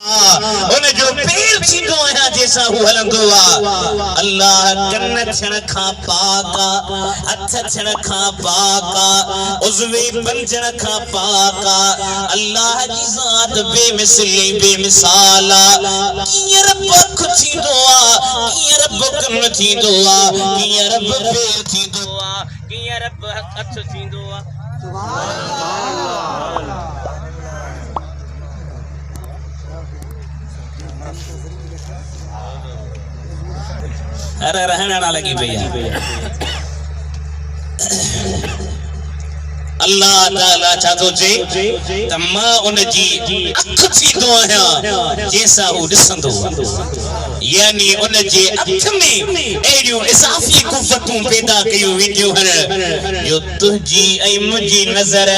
उन जो पेर थींदो आहियां जैसा हू हलंदो आ। अल्लाह कन थियण खां पाक आ, हथ थियण खां पाक आ, उज़वे पंजण खां पाक आ। अल्लाह जी ज़ात बेमिसली बेमिसाल आ। कीअं रब अख थींदो आ, कीअं रब कन थींदो आ, कीअं रब पेर थींदो आ, कीअं रब हथ थींदो आ। सुभान अल्लाह। अरे रहना ना लगी भैया। अल्लाह ताला चाहतो जे तमा उन जी अख थींदो आहियां जैसा हू ॾिसंदो, यानी उन जे अख में एड़ियूं इज़ाफ़ी कुव्वतूं पैदा कयूं वेंदियूं आहिनि जो तुंहिंजी ऐं मुंहिंजी नज़र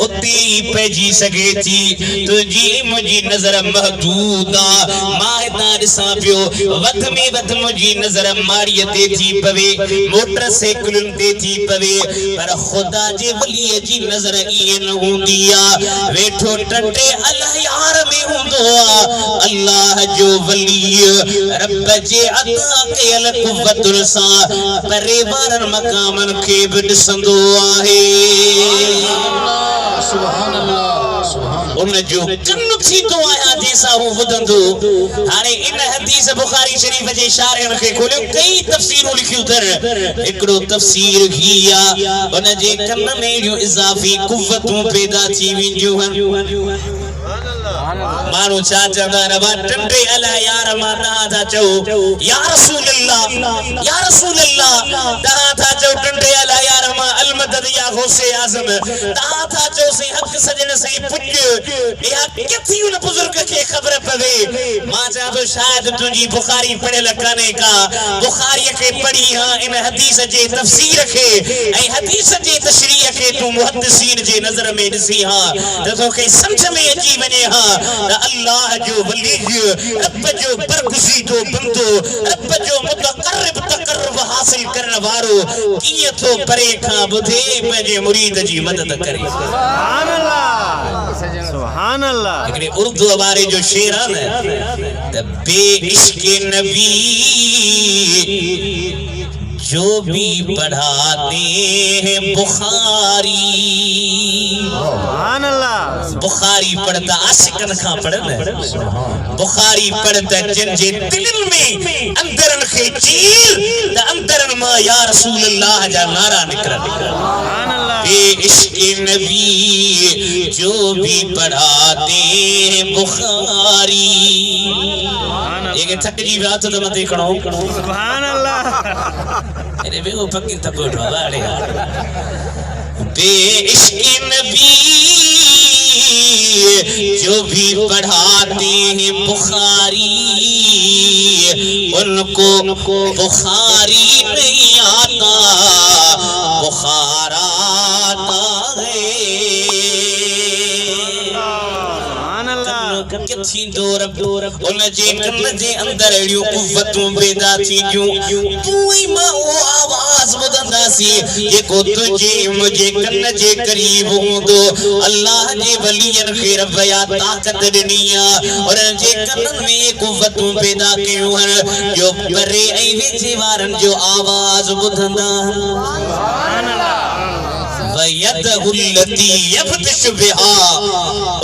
उते ई पइजी सघे थी। तुंहिंजी मुंहिंजी नज़र महदूद आ। मां हितां ॾिसां पियो वध में वध मुंहिंजी नज़र माड़ीअ ते थी पवे, मोटर साइकिलुनि ते थी पवे, पर ख़ुदा जे वलीअ जी नज़र इए न हूंदी आ। वेठो टटे अलयार में हूंदो आ। अल्लाह जो वली रब जे अता कयल कुव्वतुन सां परे वारन मकामन खे बि ॾिसंदो आहे। सुभान अल्लाह। उन जो कन थींदो आहियां जैसा हू ॿुधंदो। हाणे इन हदीस बुखारी शरीफ जे शारिहन खे खोलियो, कई तफसीरूं लिखियूं अथनि। हिकिड़ो तफसीर ही आ उन जे कन में एड़ियूं इज़ाफ़ी कुव्वतूं पैदा थी वेंदियूं आहिनि। मानो छा चंदा रबा टंडे अला यार मा तहां था चो या रसूल अल्लाह, या रसूल अल्लाह तहां था चो टंडे अला यार मा अल मदद या गौसे आज़म तहां था चो से हक सजन से पुज या किथी उन बुजुर्ग के खबर पवे। मां चा तो शायद तुजी बुखारी पढ़ियल काने का, बुखारी के पढ़ी हां इन हदीस जे तफसीर के ए हदीस जे तशरीह के तू मुहद्दिसीन जे नजर में ॾिसी हां त तोखे समझ में अची वने हां त अल्लाह जो वली रब जो बरगुज़ीदो बंदो, रब जो मुतकर्रिब तकर्रुब हासिल करण वारो कीअं थो परे खां ॿुधे पंहिंजे मुरीद जी मदद करे। सुभान अल्लाह, सुभान अल्लाह। हिकिड़े उर्दू वारे जो शेर आहे न त बे इश्क़े नबी जो भी पढ़ाते हैं बुखारी। सुभान अल्लाह। बुखारी पढ़ता आशिकन खां पढ़न, बुखारी पढ़ता जिन जे दिलनि में अंदरन खे चीर त अंदरन मां या रसूल अल्लाह जा नारा निकरन। सुभान अल्लाह। बे इश्क़े नबी जो भी पढ़ाते हैं बुखारी। ये थक जी बात तो मत करो। सुभान अल्लाह। अरे वे वो पक्की तक उठवा वाले बे इश्क़े नबी जो भी पढ़ाते हैं बुखारी उनको बुखारी नहीं आता, बुखार आता है। उन जे कन जे अंदर एड़ियूं कुव्वतूं पैदा थींदियूं तूं मां वो आवाज़ ॿुधंदासीं जेको तुंहिंजे मुंहिंजे कन जे क़रीब हूंदो। अल्लाह जे वलियन खे रब या ताक़त ॾिनी आहे, उन जे कननि में कुव्वतूं पैदा कयूं आहिनि जो परे ऐं वेझे वारनि जो आवाज़ ॿुधंदा। सुभान अल्लाह। वयदहुल्लती यब्तिश बिहा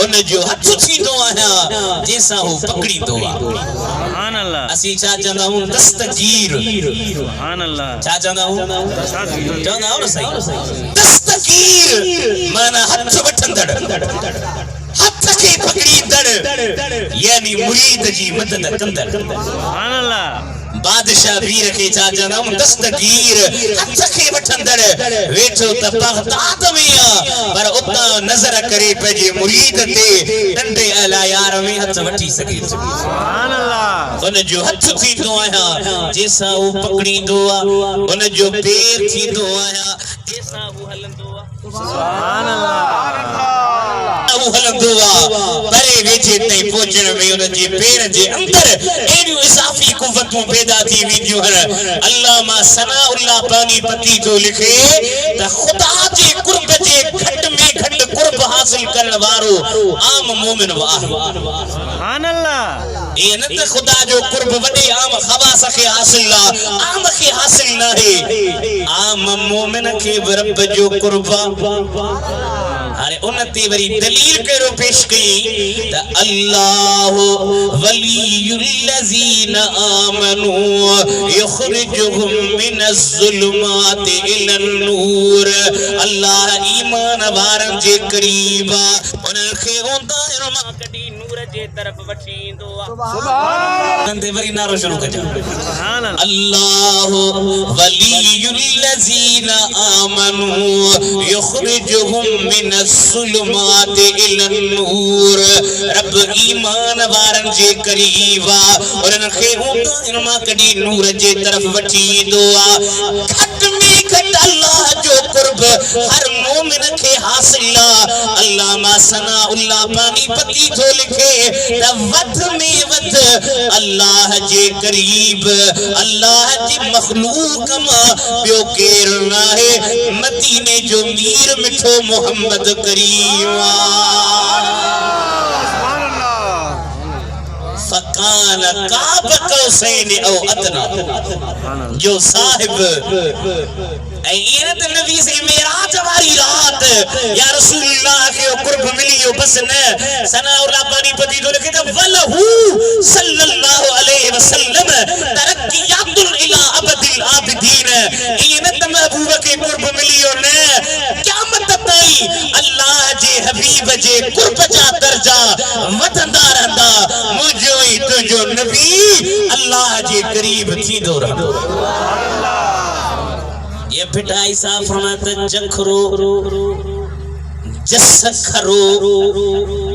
उन जो हथ थींदो आहियां जैसा हू पकड़ींदो आहे। सुभान अल्लाह। असीं छा चवंदा आहियूं दस्तगीर। सुभान अल्लाह। छा चवंदा आहियूं? चवंदा आहियो न सही दस्तगीर माना हथ वठंदड़, हथ खे पकड़ींदड़ यानी मुरीद जी मदद कंदड़। सुभान अल्लाह। बादशाह वीर के छा चवंदा आहियूं दस्तगीर, हथ खे वठंदड़। वेठो त बगदाद में आ पर उतां नज़र करे पंहिंजे मुरीद ते टंडे अला यार में हथ वठी सघे। सुभान अल्लाह। उन जो हथ थींदो आहियां जैसा हू पकड़ींदो आहे, उन जो पेर थींदो आहियां जैसा हू हलंदो आहे। सुभान अल्लाह। हलंदो आहे परे वेझे ताईं पहुचण में उन जे पेर जे अंदर एड़ियूं इज़ाफ़ी कुव्वतूं पैदा थी वेंदियूं आहिनि। अल्लामा सनाउल्लाह पानीपती थो लिखे त ख़ुदा जे कुर्ब जे घट में घट कुर्ब हासिल करने वारो आम मोमिन वाह सुभान अल्लाह ये न त खुदा जो कुर्ब वडे आम खवास के हासिल ला आम के हासिल ना है आम मोमिन के रब जो कुर्बा अरे उन्नति वरी दलील करो पेश की त अल्लाह वलियुल लजीना आमनू युखरिजुहुम मिनज़ ज़ुलुमाति इलन नूर अल्लाह ईमान वारन जे करीबा उनखे ओंदा इरमा कडी नूर जे तरफ वठींदो सुभान अल्लाह वरी नारो शुरू कजो सुभान अल्लाह वलियुल लजीना आमनू युखरिजुहुम मिनज़ ज़ुलुमाति इलन नूर रब ईमान वारन जे करीबा और उनखे ओंदा इरमा कडी नूर जे तरफ वठींदो घट में घट अल्लाह जो कुर्ब हर मोमिन के हासिल अल्लाह मा सनाउल्लाह पानी पति तो लिखे त वध में वध अल्लाह जे करीब अल्लाह जी मखलूक मा बियो केर ना है मदीने जो मीर मिठो मोहम्मद करीम फकान काब कौसैन औ अदना जो साहिब ऐरत नबी से मेराज वाली रात या रसूलुल्लाह के कुर्ब मिलियो बस न सनाउल्लाह पानी पति तो लिखे त वलहु सल्लल्लाहु अलैहि वसल्लम तरक्कियातुल इला अबदिल आबिदीन ऐरत महबूब के कुर्ब मिलियो न क़यामत ताई अल्लाह जे हबीब जे कुर्ब जा दर्जा वधंदा रहंदा मुझो ही तुझो नबी अल्लाह जे करीब थींदो रहंदो ये पिटाई साफ फरमाते जखरो जसखरो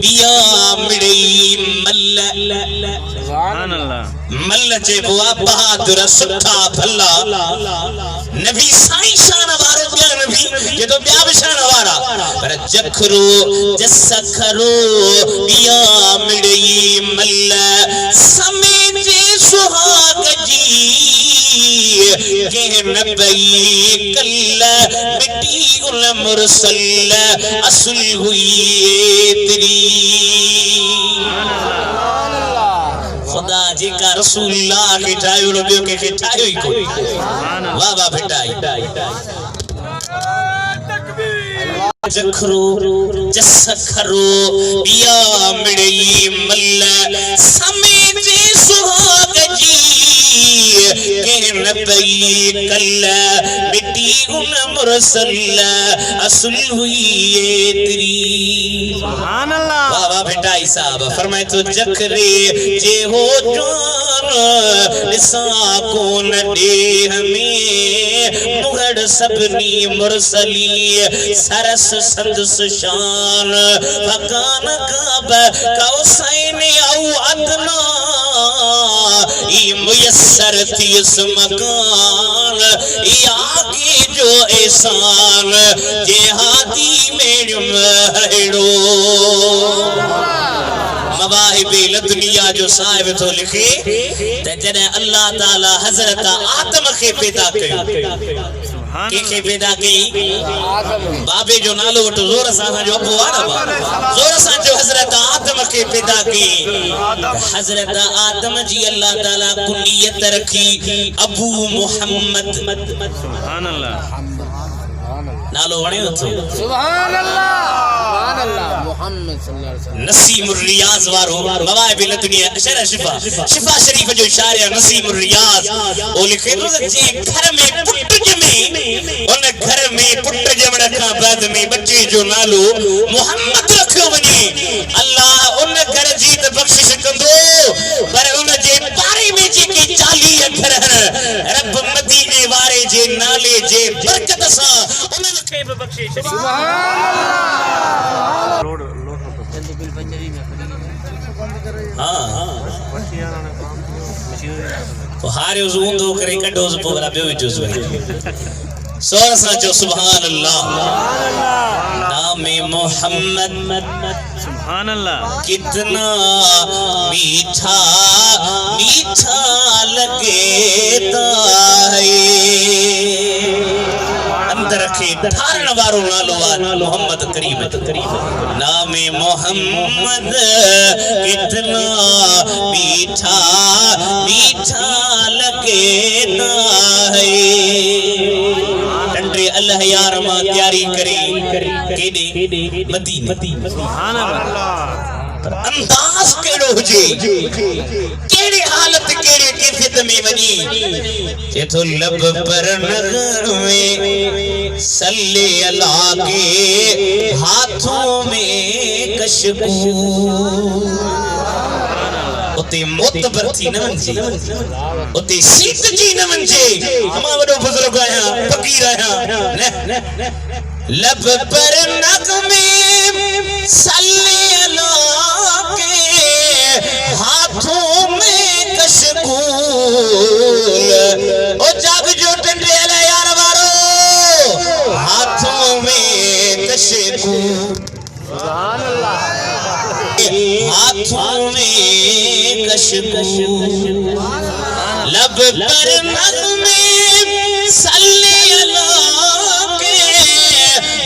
बिया मिड़ई मल्ल सुभान अल्लाह मल्ल जे बुआ बहादुर सुठा भला नबी साईं शान वारो बिया नबी ये तो बिया शान वारा पर जखरो जसखरो बिया मिड़ई मल्ल समय जे सुहाग जी के नबी कल मिट्टी उल मुरसल असल हुई तेरी खुदा जी का रसूलुल्लाह के ठायो लोबियो के ठायो ही कोई वाह वाह भेटाई जखरो जसखरो बिया मिड़ई मल्ल समय जे सुहाग जी के नबी कल मिट्टी उन मुरसल असल हुई तेरी सुभान अल्लाह वाह वाह भेटाई साहब फरमाए तो जखरे जे हो जान निसा कोन दे हमें मुगड़ सबनी मुरसली सरस संदस शान फकान काब कौसैन औ अदना ई मुयस्सर थी इस मकान ई आगे जो एहसान जेहादी में महड़ो मवाहिबे लदुनिया जो साहिब तो लिखे त जने अल्लाह ताला हजरत आदम के पैदा कयो के पैदा कई बाबे जो नालो वटो जोर सा जो अबू आदम जोर सा जो हजरत आदम के पैदा की हजरत आदम जी अल्लाह ताला कुनियत रखी अबू मोहम्मद सुभान अल्लाह नालो वणियो थो सुभान अल्लाह मोहम्मद सल्लल्लाहु अलैहि वसल्लम नसीमुर रियाज वारो मवाहिब दुनिया शरा शिफा शरीफ जो शायर नसीमुर रियाज ओ लिखे तो जे घर में पुट जमे उन घर में पुट जमण का बाद में बच्चे जो नालो मोहम्मद रखियो वने अल्लाह उन घर जी त बख्शिश कंदो पर उन जे पारे में जे के 40 घर रब मदीने वारे जे नाले जे बरकत सा उन के बख्शिश सुभान अल्लाह लोड जल्दी बिल पंजरी में हां मशीन तो हारे ऊंधो करे कढो सो पोरा बियो विचोस वरी सोर सा जो सुभान अल्लाह नाम मोहम्मद सुभान अल्लाह कितना मीठा मीठा लगेता है अंदर के धारण वारो नालो मोहम्मद करीम नामे मोहम्मद कितना मीठा मीठा लगेता है। टंडे अल्लाह यार मां तैयारी करे केडे मदीने सुभान अल्लाह। अंदाज केड़ो हुजे केड़ी हालत केड़ी कैफियत में वनी जे तो लब पर नगर में सल्ले अल्लाह के हाथों में कशकू उते मोतबर थी न वंजे उते सीत जी न वंजे हमा वडो बुजुर्ग आया फकीर आया न लब पर नगमे सल्ले अल्लाह के हाथों में कशकूल ओ जग जो टंडे अला यार वारो हाथों में कशकूल सुभान अल्लाह हाथों में कशकूल लब पर नगमे सल्ले अल्लाह के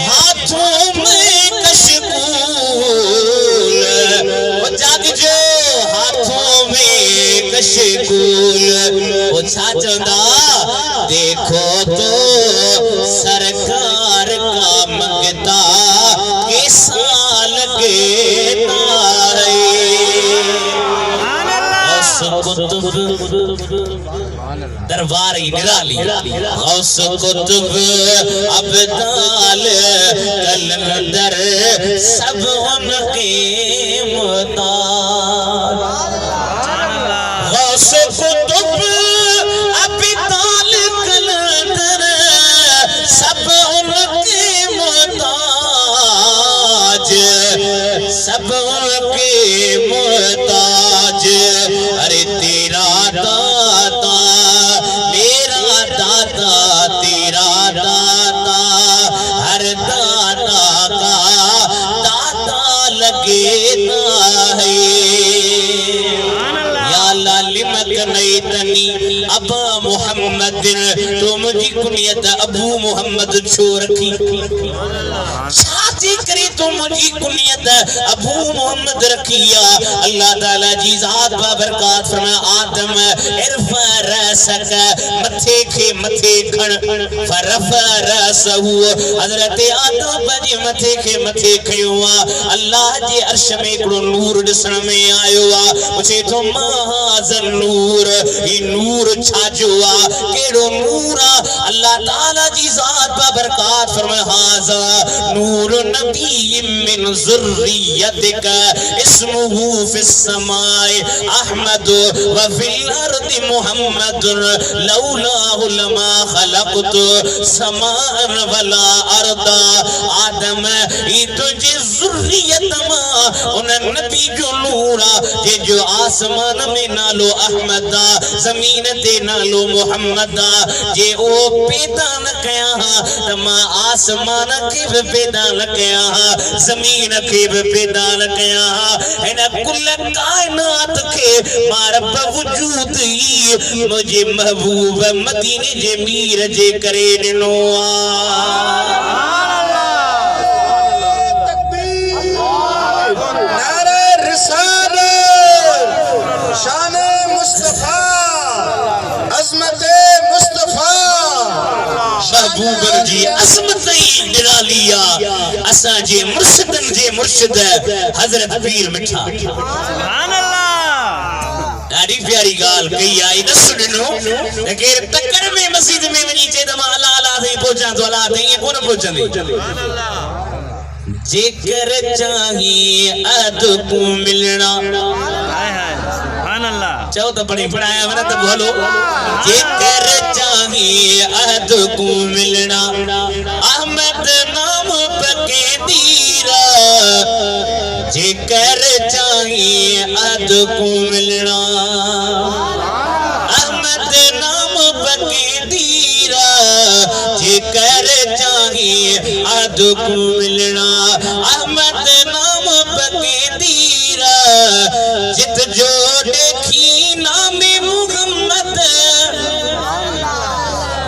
हाथों में कशकूल वो जग जो हाथों में कशकूल वो छाचंदा देखो तो सरकार का मंगता के साल के दरबार निराली गौस कुतुब अब्दाल कलंदर सब उनके मुताज गौस कुतुब अब्दाल कलंदर सब उनके मुताज सब उनके मुताज। अरे तेरा दाता मेरा दाता तेरा दाता हर दाता का दाता लगेता है। या लालिमत नहीं तनी अबा मोहम्मद तो मुझी कुनियत अबू मोहम्मद छोड़ रखी शादी करे तो मुझी कुनियत अबू मोहम्मद रखिया। अल्लाह ताला जी जात बाबरकात फरमा आदम इरफा रसक मथे खण फरफा रसहु हजरत आदम जी मथे खयुआ अल्लाह जे अर्श में एकड़ो नूर दिसण में आयो आ मुझे तो महाजन नूर ई नूर छाजो आ केड़ो नूर आ अल्लाह ताला जी जात बाबरकात फरमा हाजा नूर नबी मिन ज़ुर्रियतिक इस्मुहु फिस समाए अहमद व फिल अर्द मुहम्मद लौलाहु लमा खलक़तु समान वला अर्दा। आदम ई तुझे ज़ुर्रियत मा उन नबी जो नूरा जे जो आसमान में नालो अहमद जमीन ते नालो मुहम्मद जे ओ पैदा न कया त मां आसमान के भी पैदा न कया जमीन के भी पैदा न कया इन कुल कायनात के मां रब वजूद ही मुझे महबूब मदीने जे मीर जे करे दिनो महबूबन जी असमत ही निरालिया असा जे मुर्शिदन जे मुर्शिद हजरत पीर मिठा सुभान अल्लाह। ॾाढी प्यारी गाल कई आई न सुनो केर टक्कर में मस्जिद में वनी चे त मां अल्लाह अल्लाह थई पहुंचा तो अल्लाह थई कोन पहुंचंदी जेकर चाहिए अद को मिलना हाय हाय सुभान अल्लाह। चाहो तो पढ़ी पढ़ाया वना तो बोलो जेकर चाहिए अद को मिलना अहमद नाम पके दीरा जेकर चाहिए अद को मिलना अहमद नाम पके दीरा जेकर चाहिए अद को मिलना अहमद नाम पके दीरा जित जो देखी नामे मुहम्मद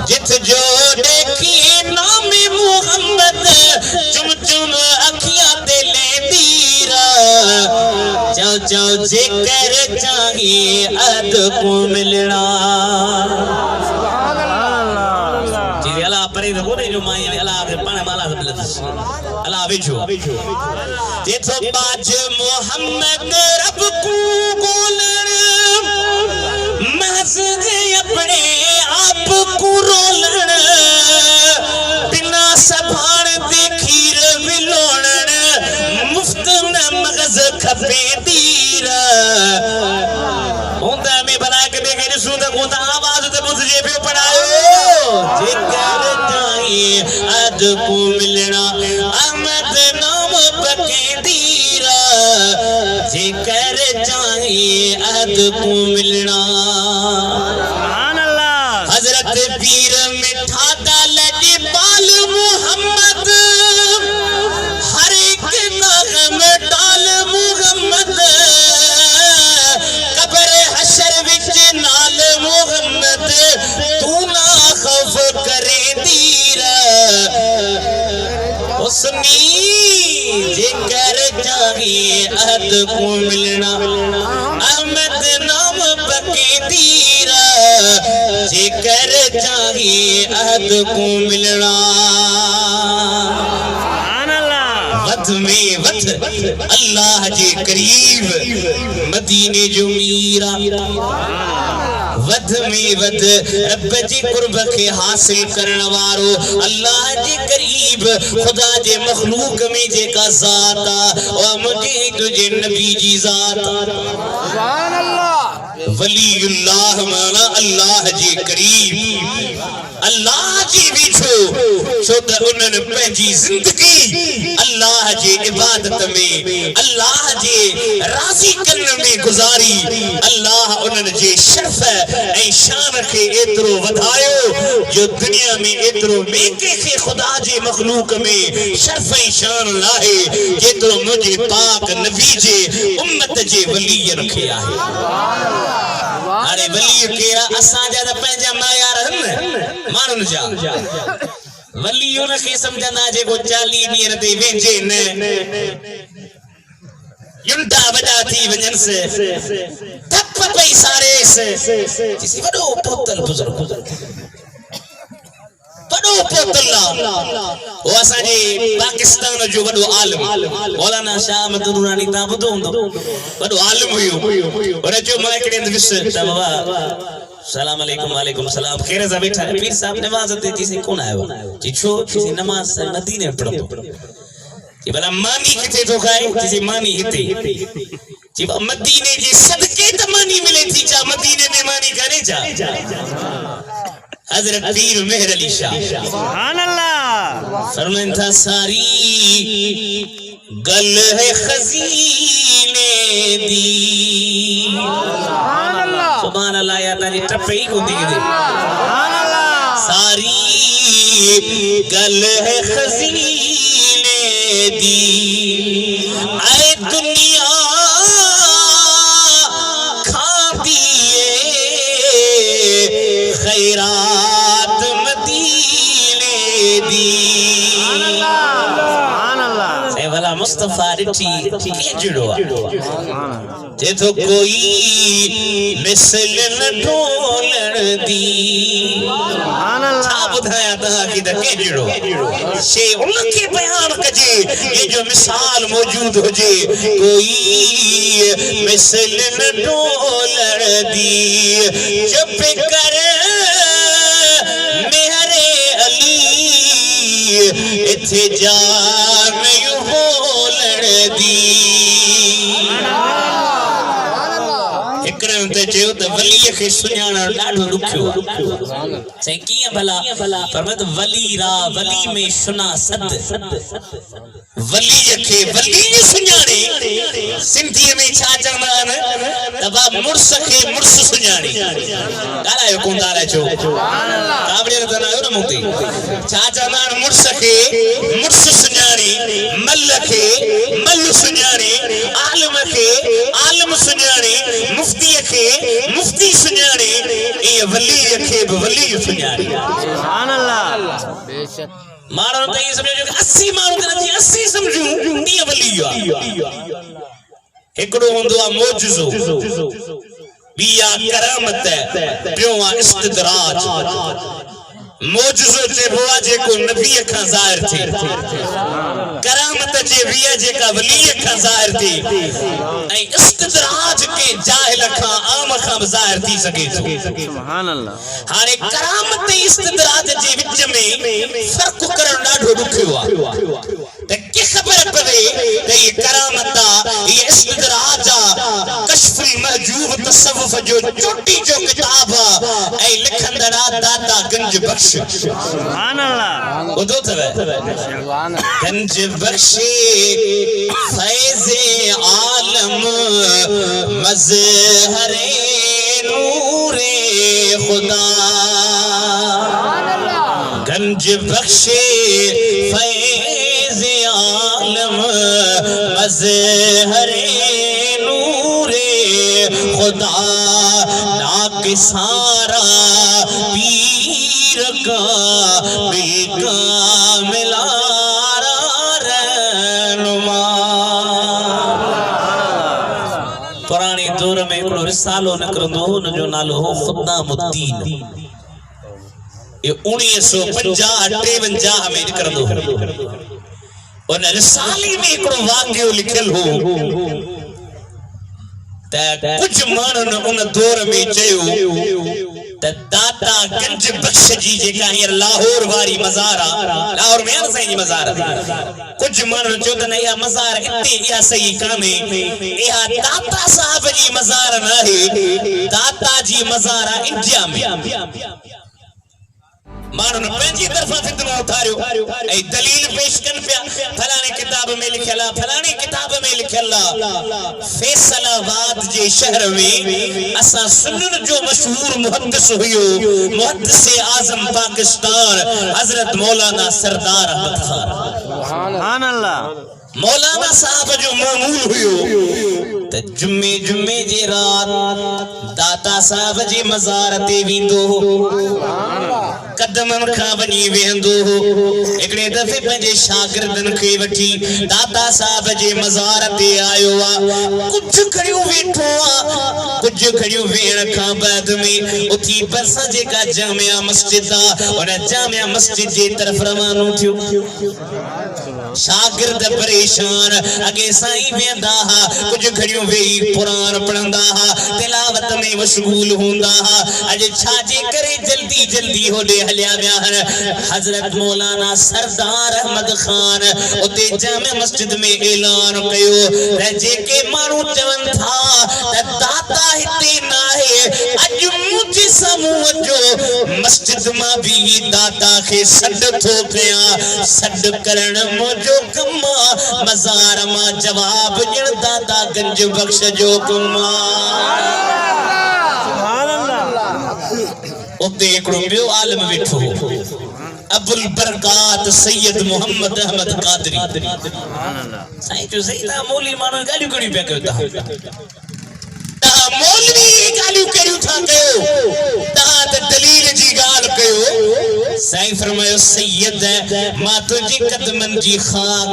जित जो देखी नामे मुहम्मद चुम चुम अखियां ते ले दी चाहो जेकर चाहिए अद को मिलना जी अल्लाह परे तो कोने जो माई अल्लाह के पाने वाला से मिलत अल्लाह विचो जे तो बाज मोहम्मद रब को बोलण महज अपने आप को रोलण बिना सभान दे खीर विलोणन मुफ्त न मगज खपे तीर होंदा में बना के दे के सुन तक होंदा आवाज ते मुझे पे पढ़ायो जेकर चाहिए अद को मिलना अहमद नाम बके तीर जेकर चाहिए अद को मिलना हजरत पीर मिठा दल बाल मोहम्मद हर एक नागम डाल मोहम्मद कब्र हशर विच नाल मोहम्मद तू ना खौफ करे दीर उसनी जेकर चाहिए अहद को मिलना अहमद नाम बके दीर जेकर चाहिए अहद को मिलना वत में वत अल्लाह जे करीब मदीने जो मीरा वध में वध रब जी कुर्ब के हासिल करने वारो अल्लाह जे करीब खुदा जे मखलूक में जे का ज़ात और मुझे तुझे नबी जी ज़ात सुभान अल्लाह वलीउल्लाह माना अल्लाह जे करीब अल्लाह जी बिछो छो त उन्हनि पंहिंजी जिंदगी अल्लाह जे इबादत में अल्लाह जे राज़ी करण में गुजारी अल्लाह उन्हनि जे शर्फ ऐं शान के एतिरो वधायो जो दुनिया में एतिरो ॿिए के खुदा जे मखलूक में शर्फ ऐं शान लाहे जेतिरो मुझे पाक नबी जे उम्मत जे वलीयन खे आहे अरे वली केरा असा जा त पंहिंजा मायार हन माण्हुनि जा वली उन खे समझंदा जेको 40 ॾींहं ते वेंजे न युंटा वजा थी वजन से थप पई सारे से जिसी वडो पोतल बुजुर्ग वडो पोतल वो असाजे पाकिस्तान जो वडो आलिम मौलाना शाह मदन नूरानी ता बुधो हुंदो वडो आलिम हुयो और जो माइकड़े विस त बाबा सलाम अलैकुम वालेकुम सलाम खैर जा बैठा पीर साहब नमाज ते जिसे कौन आयो जी छो किसी नमाज मदीने पढ़तो जी भला मानी किथे तो खाए किसी मानी हिते जी मदीने जे सदके त मानी मिले थी जा मदीने में मानी करे जा हजरत पीर मेहर अली शाह सुभान अल्लाह फरमान था सारी गल है खजीने दी सुभान अल्लाह या ताजी टप्पे ही कोंदी के सुभान अल्लाह सारी गल है खजीने दी आए दुनिया खा दिए खैरात मदीने दी भला मुस्तफा रिठी के जुड़वा ते तो कोई मिसल न ढोलण दी सुभान अल्लाह बुधाया ता की त के जुड़वा से उनके बयान कजे ये जो मिसाल मौजूद हो जे कोई मिसल न ढोलण दी चुप कर मेहरे अली इथे जान यू बोलण दी इकरम ते जो त वली के सुञाणण ॾाढो ॾुखियो से कीअं भला फरमात वली रा वली में सुना सद वली के वली सुञाणे सिंधी में छा चवंदा आहिनि त बा मुर्स के मुर्स सुञाणे ॻाल्हायो कोन ॻाल्हाए छो सुभान अल्लाह काबड़े त न आयो न मूंखे छा चवंदा आहिनि मुर्स के मुर्स सुञाणे मल के मल सुञाणे आलिम के आलिम सुञाणे मुफ्ती के मुफ्ती सुञाणे ये वली के वली सुञाणे सुभान अल्लाह बेशक मारो त ये समझो 80 माण्हू करे 80 समझूं ती वली एकड़ो होंदो आ मौजूज़ो बिया करामत बियो आ इस्तदराज मौजूज़ो जे बोआ जेको नबी का ज़ाहिर थी करामत जे बिया जेका वली का ज़ाहिर थी ए इस्तदराज के जाहिल का आम का ज़ाहिर थी सके सुभान अल्लाह हाने करामत इस्तदराज जे विच में फर्क करण ॾाढो ॾुखियो आ ते की खबर पवे ते ये करामत ये इस्तदराज कश्फुल महजूब तसव्वुफ जो चोटी जो किताब ए लिखंदड़ा दाता गंज बख्श सुभान अल्लाह उदो तवे गंज बख्श फैज़ आलम मज़हरे नूरे खुदा गंज बख्श फैज़ आलम मज़हरे नूरे खुदा नाक सारा पीर का बेका मिलारा रहनुमा पुराने दौर में एक रिसालो निकरंदो हुन जो नालो हो खुदामुद्दीन ये 1950-53 में निकरंदो उन रिसाले में एक वाक़ियो लिखल हो कुछ मानन उन दौर में चयो दाता गंज बख्श जी जेका हियर लाहौर वारी मज़ारा लाहौर में न सही मज़ार कुछ मानन चयो त या मज़ार इते या सही काने या दाता साहब जी मज़ार न है दाता जी मज़ारा इंडिया में मानन पंजी तरफा फितनो उठारियो ए दलील पेश कन पिया फलाने किताब में लिखला फलाने किताब में लिखला फैसलाबाद जे शहर में असा सुन्नत जो मशहूर मुहद्दिस हुयो मुहद्दिस आजम पाकिस्तान हजरत मौलाना सरदार अहमद खान सुभान अल्लाह मौलाना साहब जो मामूल हुयो त जुम्मे जे रात दाता साहब जी मज़ार ते विंदो कदमन खा वनी वेंदो एकड़े दफे पंजे शागिर्दन के वठी दाता साहब जे मज़ार ते आयो आ कुछ खड़ियो वेठो आ कुछ खड़ियो वेण का बाद में उठी बस जेका जामिया मस्जिद आ और जामिया मस्जिद जे तरफ रवानो थियो शागिर्द परेशान अगे साईं वेंदा हा कुछ खड़ियो वेही कुरान पढ़ंदा हा तिलावत में मशगूल होंदा हा अज छाजे करे जल्दी जल्दी होडे हलिया विया हजरत मौलाना सरदार अहमद खान उते जामे मस्जिद में ऐलान कयो जेके मानू चवन था दाता हिते नाहे अज मुझे समूह जो मस्जिद मां भी दाता के सड थो कया सड करण जो कम्मा मज़ार मां जवाब ॾियण दाता गंज बख्श जो कम्मा सुभान अल्लाह उते एकड़ो बियो आलम वेठो अबुल बरकात सैयद मोहम्मद अहमद कादरी सुभान अल्लाह साईं जो सही था मौलवी मानो गालियूं करियूं पिया कयो ता मौलवी गालियूं करियूं था कयो ता दलील जी गाल कयो साईं फरमायो सैयद मां तुझी कदमन जी खाक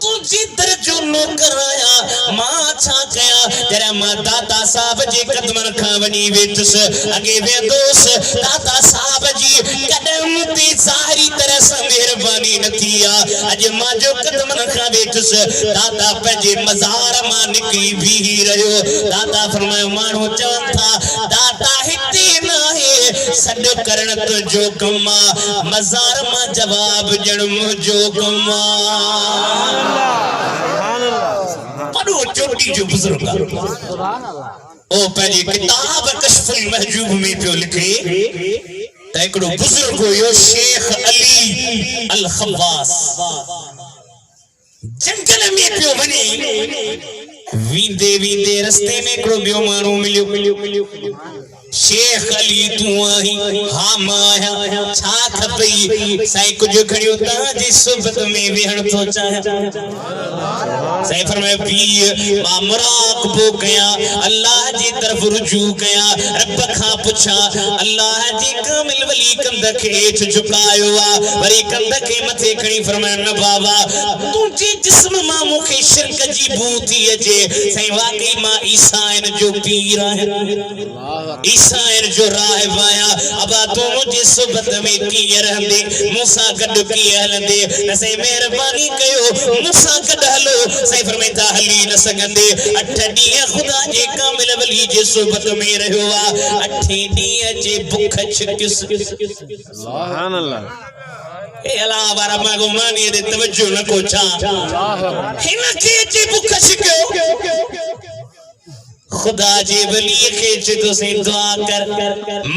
तुझी दरजो नौकर आया मां छा कया तेरा मां दाता साहब जी कदमन खा वनी वेठस अगे वेंदोस दाता साहब जी कदम ते ज़ाहिरी तरह से मेहरबानी न थिया अज मां जो कदमन खा वेठस दाता पंजे मज़ार मां निकली भी रहियो दाता फरमायो मानो चवन था दाता हिते नाहे सड करण तो जो कमा मज़ार मां जवाब ॾियण मुंहिंजो कमा पढ़ो चोटी जो बुजुर्ग ओ पंहिंजी किताब कश्फुल महजूब में पियो लिखे त हिकिड़ो बुजुर्ग हुयो शेख अली अल खवास जंगल में पियो वञे वींदे वींदे रस्ते में हिकिड़ो ॿियो माण्हू मिलियो शेख अली तू आई हां मां आहियां छा खपई साईं कुछ खड़ियो ताजी सुबत में वेहण तो चाहिया साईं फरमाए पीर मां मुराक़बो कया अल्लाह जी तरफ रुजू कया रब खां पुछा अल्लाह जी कामिल वली कंद खे हेठ झुकायो आ वरी कंद खे मथे खणी फरमाए न बाबा तुझे जिस्म मां मुखे शिरक जी बू थी अचे के सही वाकई मां ईसा इन जो पीर है ईसा इन जो राहिब आया अबा तू मुझे सुबत में की रहंदे मूसा गड की हलंदे न सही मेहरबानी कयो मूसा गड हलो सही फरमाइता हली न सगंदे 8 ॾींहं खुदा जे कामिल वली जे सुबत में रहियो आ 8 ॾींहं जे भुख छिकिस सुभान अल्लाह ए अल्लाह बारा मागो मानी दे तवज्जो न को छा हिन के जे भुख छिकियो खुदा जे वली के जे तो से दुआ कर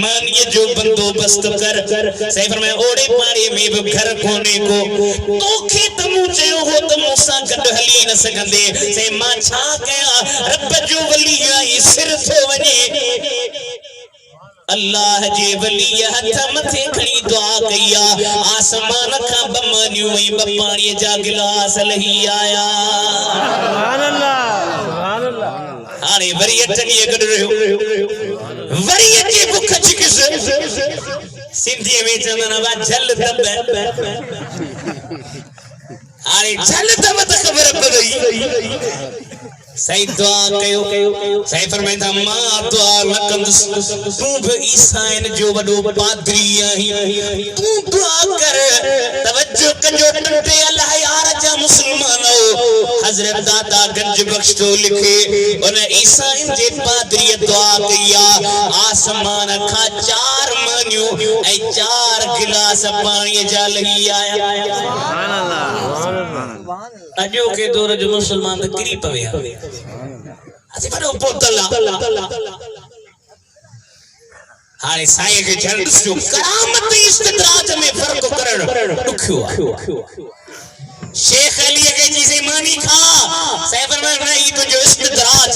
मानिए जो बंदोबस्त कर सही फरमाया ओड़े पानी में भी घर कोने को तोखे तमू चयो हो त मूसा गड हली न सगंदे से मां छा कया रब जो वली आई सिर थो वने अल्लाह जे वली हथ मथे खणी दुआ कया आसमान का बमानियो वई बपाणी जा गिलास लही आया सुभान अल्लाह हाणे वरी 8 ॾींहं गॾु रहियो वरी अचे भुख छिकिस सिंधी में चवंदा बा झल दब हाणे झल दब त ख़बर पई सही दुआ कयो सही फरमाइंदा मां दुआ न कंदस तू भी ईसा इन जो वडो पादरी आही तू दुआ कर तवज्जो कजो टटे अल्लाह यार जा मुसलमानो हजरत दादा गंज बख्श तो लिखे उन ईसा इन जे पादरी दुआ कया आसमान का 4 मानियो ए 4 गिलास पानी जा लही आया सुभान अल्लाह अजो के दौर जो मुसलमान त किरी पवे असी बड़ो पोतला हाणे साईं के जल्द जो करामत इस्तदराज में फर्क करण दुखियो शेख अली के चीजें मानी खा साहिब में नहीं तो जो इस्तदराज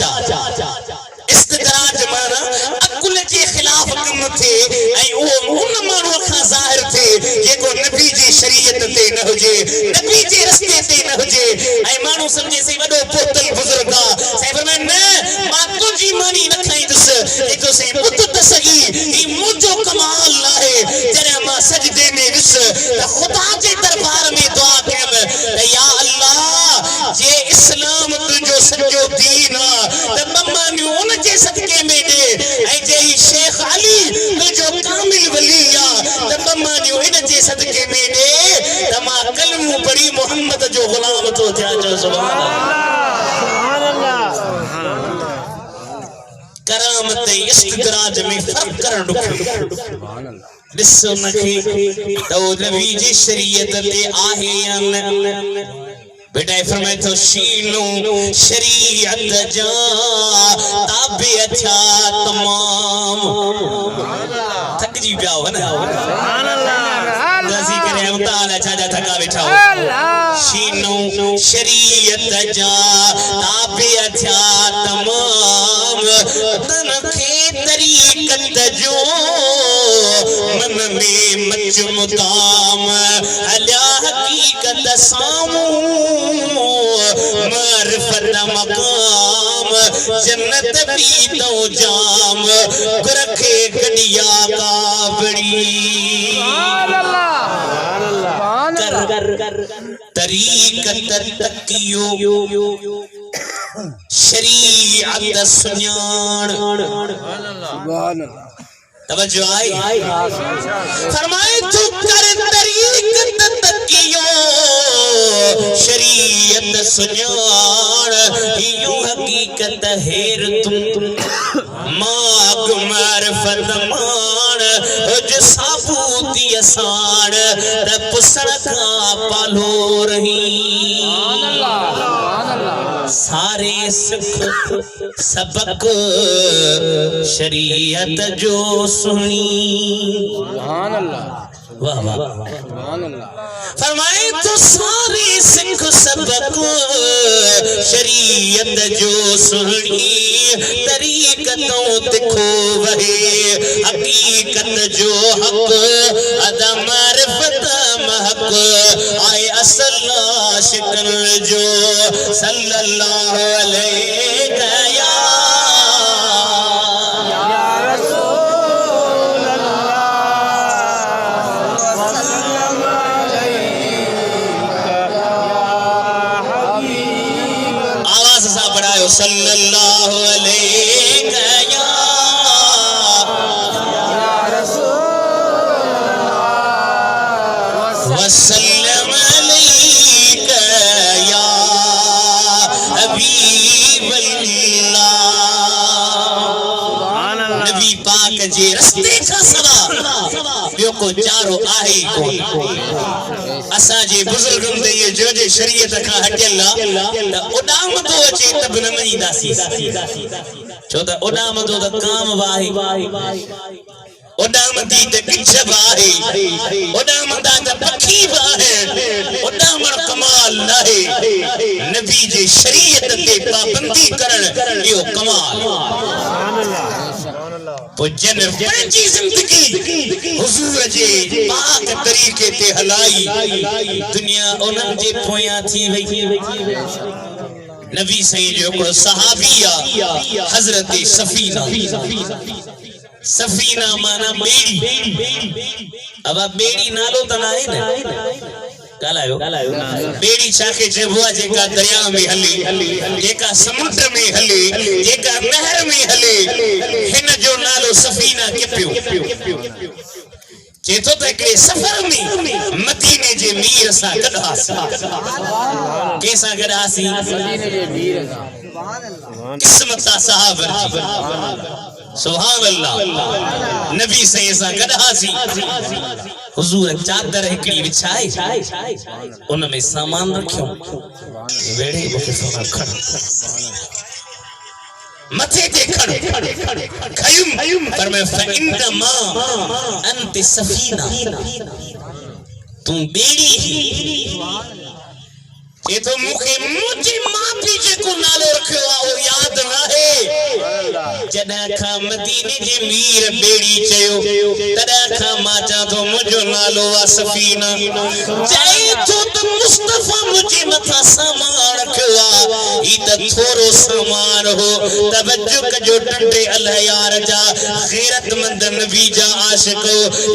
माना अकुल के खिलाफ कम थे ऐ ओ उन मानो का जाहिर थे जेको नबी जी शरीयत ते न हुजे नबी जे रस्ते ते न हुजे ऐ मानो समझे से वडो पोतल बुजुर्गा साहिब में न मां तुजी मानी न खाई दस ए तो से बुत तसगी ई मुजो कमाल है जरे मां सजदे में विस त खुदा जे दरबार में दुआ कम या अल्लाह जे इस्लाम तुजो सजो दीन त मम्मा उन जे सदके में दे ऐ जे शेख अली तुजो कामिल वलिया त मम्मा इन जे सदके में दे त मां कलमो पढ़ी मोहम्मद जो गुलाम तो थिया जो सुभान अल्लाह करामत इस्तदराज में फर्क करण दुखियो सुभान अल्लाह ॾिसो नखे तो नबी जी शरीयत ते आहे या न बेटा फरमाए तो शीनो शरीयत जा ताबे अच्छा तमाम थक जी पिया हो ना सुभान अल्लाह दसी करे हम ताला चाचा थका बैठा हो शीनो शरीयत जा ताबे अच्छा तमाम तन के तरीकत जो मन में मच मुकाम अला हकीकत सामू मारिफत मकाम जन्नत भी तो जाम गुरखे गड़िया काबड़ी कर तरीकत तकियो शरीयत सुजान सुभान अल्लाह तवज्जो आई फरमाए तू कर तरीकत तकियो शरीयत सुजान यूं हकीकत हेर तुम माग मारिफत मान जो साबूती आसान त पुसण का पालो रही सारे सुख सबक शरीयत जो सुनी सुभान अल्लाह वाह वाह सुभान अल्लाह फरमाए तो सारे सिख सबक शरीयत जो सुनी तरीकतों दिखो वहे हकीकत जो हक अदा मारिफत महक आए असल आशिकन जो सल्लल्लाहु अलैहि या पाक जे रस्ते का सवा बियो को चारो आहे कोन असा जे बुजुर्गन दे ये जो जे शरीयत का हटियल त उडाम तो अचे तब न मनीदासी छो त उडाम तो त काम वाहे उडाम दी त किछ वाहे उडाम दा त पखी वाहे उडाम कमाल नाहे नबी जे शरीयत ते पाबंदी करण यो कमाल तो जन पंहिंजी जिंदगी हुजूर जे पाक तरीके ते हलाई दुनिया उन्हनि जे पोयां थी वई नबी सही जो हिकिड़ो सहाबिया हज़रत सफीना माना बेड़ी अब बेड़ी नालो त नाहे न गालायो बेड़ी छाके चइबो आहे जेका दरिया में हले जेका समुद्र में हले जेका नहर में हले हिन जो नालो सफीना के पियो चेतो त हिकिड़े सफ़र में मदीने जे मीर सां गॾु आसीं कंहिंसां गॾु आसीं मदीने जे मीर सां किस्मत साहब सुभान अल्लाह नबी सही सां गॾु आसीं हुजूर चादर हिकिड़ी विछाए उन में सामान रखियो वेड़े मूंखे सोना खण मथे ते खण खयुम पर मैं फइन्नमा अंत सफीना तू बेड़ी ये तो मुखे मुझे मापी जेको नालो रखियो आ ओ याद नाहे जॾहिं खां मदीने जे मीर बेड़ी चयो तॾहिं खां मां चवां थो मुंहिंजो नालो आ सफीना चई थो त मुस्तफा मुझे मथा सामान रखियो आ ही त थोरो सामान हो तवज्जो कजो टंडे अलयार जा गैरतमंद नबी जा आशिक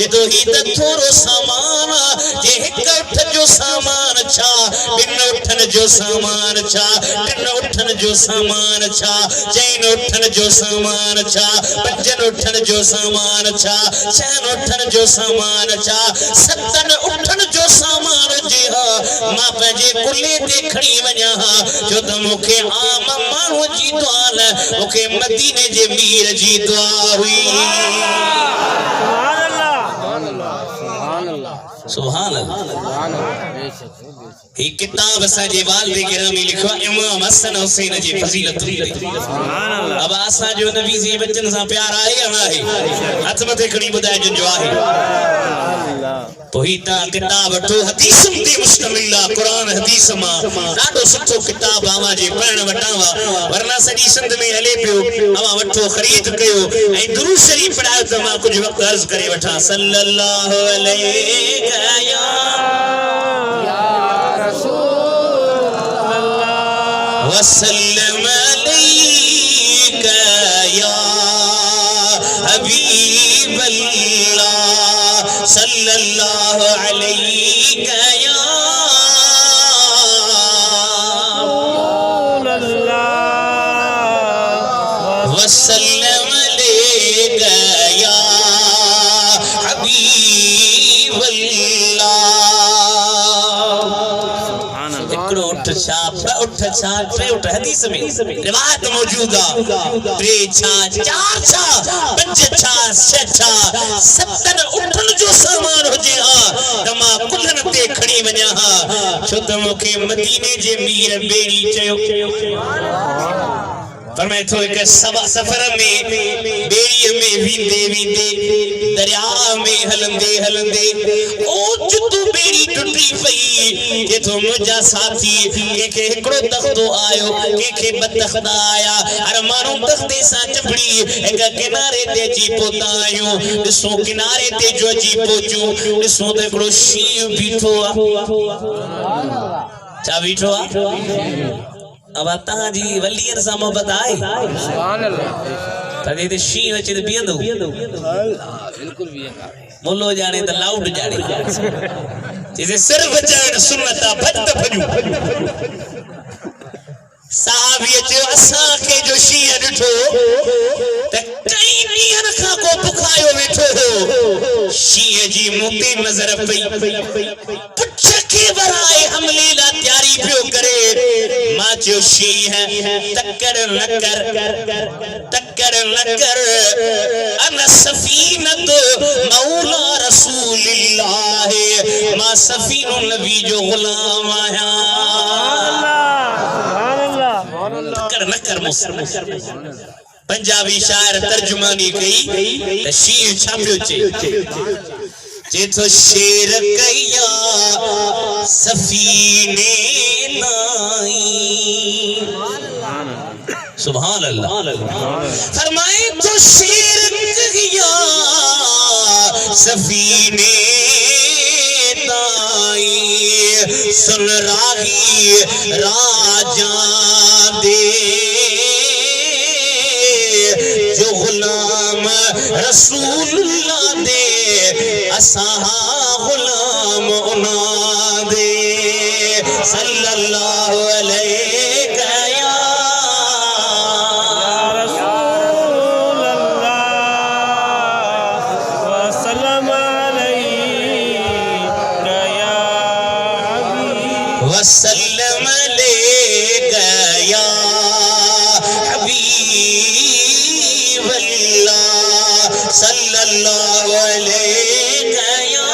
ये तो ही त थोरो सामान जे हिक उठ जो सामान छा बिन उठन जो सामान छा टिन उठन जो सामान छा चैन उठन जो सामान छा पंजन उठन जो सामान छा छहन उठन जो सामान छा सतन उठन जो सामान जे हा मां पंहिंजे कुले ते खणी वञा हा जो त मूंखे आम माण्हू जी दुआ न मूंखे मदीने जे मीर जी दुआ हुई सुभान अल्लाह ही किताब असांजे वालिद गिरामी लिखो इमाम हसन हुसैन जी फजीलत सुभान अल्लाह अब असां जो नबी जी बच्चन सां प्यार आहे या नाहे हथ मथे खणी ॿुधाए जो आहे तो ही ता किताब वठो हदीसम ते मुश्तमिल आहे कुरान हदीस मां ॾाढो सुठो किताब आवा जे पढ़ण वटावा वरना सॼी सिंध में हले पियो आवा वठो ख़रीद कयो ऐं दुरूद शरीफ पढ़ायो त मां कुझु वक़्तु अर्ज़ करे वठां सल्लल्लाहु अलैहि वसल्लम अलैका या हबीब अल्लाह सल्लल्लाहु अलैका या वसल्लम अलैका या हबीब अल्लाह उठ छा टे उठ हदीस में रिवायत मौजूद है टे छा चार छा पंज छा छह छा सतन उठन जो सामान हुजे हा त मां कुल्हन ते खणी वञा हा छो त मूंखे मदीने जे मीर बेड़ी चयो पर मैं तो एक सफर में बेड़ी में वींदे दरिया में हलंदे ओ जुतू बेड़ी टुटी पई के तो मुझा साथी के एकड़ो तख्तो आयो के बतखदा आया हर मानो तख्ते सा चपड़ी एक किनारे ते जी पोता आयो दिसो किनारे ते जो जी पोचू दिसो ते एकड़ो शींह बीठो आ चा बीठो आ अब ता जी वलियन सा मोहब्बत आए सुभान अल्लाह तदे ते शींह अचे ते बींदो बिल्कुल बींदा मोलो जाने त लाउड जाने जैसे सिर बचाण सुन्नता भत भजू साहबी चयो असां के जो शींह ॾिठो त कई ॾींहंनि खां को बुखायो वेठो हो शींह जी मूंखे नज़र पई पुछ के वराए हमले ला तैयारी पियो करे मां चो शी है तक्कर न कर अन सफीनत मौला रसूलिल्लाह मा सफीनु नबी जो गुलाम आया तक्कर न कर पंजाबी शायर तर्जुमानी कई त शीर छापियो चेतो शेर कया सफीने नाई सुभान अल्लाह फरमाए तो शेर कया सफीने नाई सुन राही राजा दे जो गुलाम रसूलुल्लाह दे असा गुलाम उना दे सल्लल्लाहु अलैहि या रसूलल्लाह व सल्लम अलैका या हबीब वसल्लम अलैका या सल्लल्लाहु अलैहि या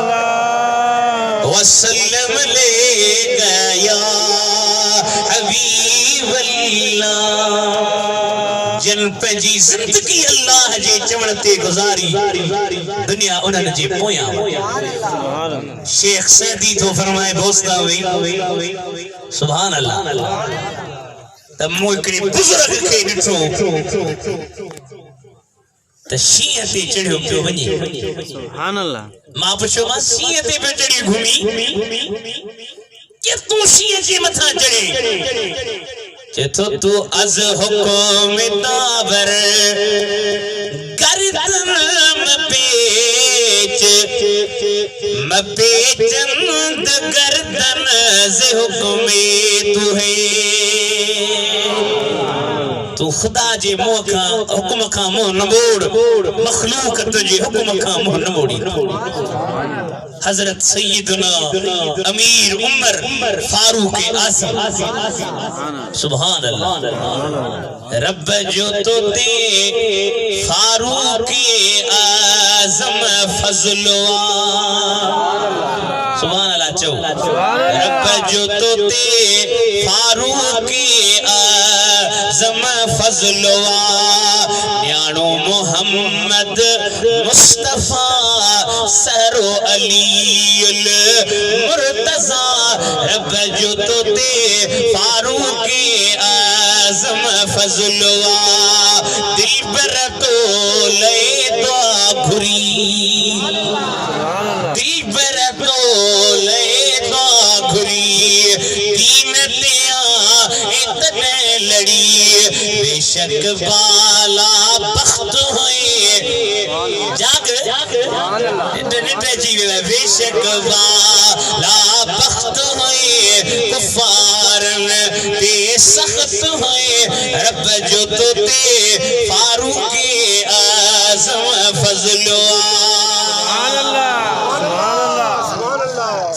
रसूलल्लाह वसल्लम अलैका या हबीबल्लाह जन पंहिंजी जिंदगी अल्लाह जे चवण ते गुज़ारी दुनिया उन्हनि जे पोयां शेख सैदी तो फरमाए बोस्ता हुई सुभान अल्लाह तब मोकड़ी बुजुर्ग के ॾिठो त शींहं ते चढ़ियो पियो वञे सुभान अल्लाह मां पुछियो मां शींहं ते पियो चढ़ी घुमी के तूं शींहं जे मथां चढ़े चेतो तू अज हुकुम ताबर गर्दन मपेचंद गर्दन से हुक्मे तुहे तू खुदा जे मुंह का हुक्म का मुंह न मोड़ मखलूक तुझे हुक्म का मुंह न मोड़ी हजरत सैयदना अमीर उमर फारूक आज़म सुभान अल्लाह रब जो तो ते फारूक आज़म फजलवा सुभान अल्लाह चो रब जो तो ते फारूक आज़म फजलवा न्याणो मोहम्मद मुस्तफा सरो अलीउल मुर्तजा रब जो तो ते फारूक आज़म फजलवा दिल पर तो ले तो घुरी दिल पर तो ले तो घुरी दीन दिया इतने लड़ी बेशक बाला बख्त हुए जाग इंटरनेट जीवे बेशक बाला बख्त हुए कुफारन ते सख्त हुए रब जो तो ते फारूक आज़म फजलवा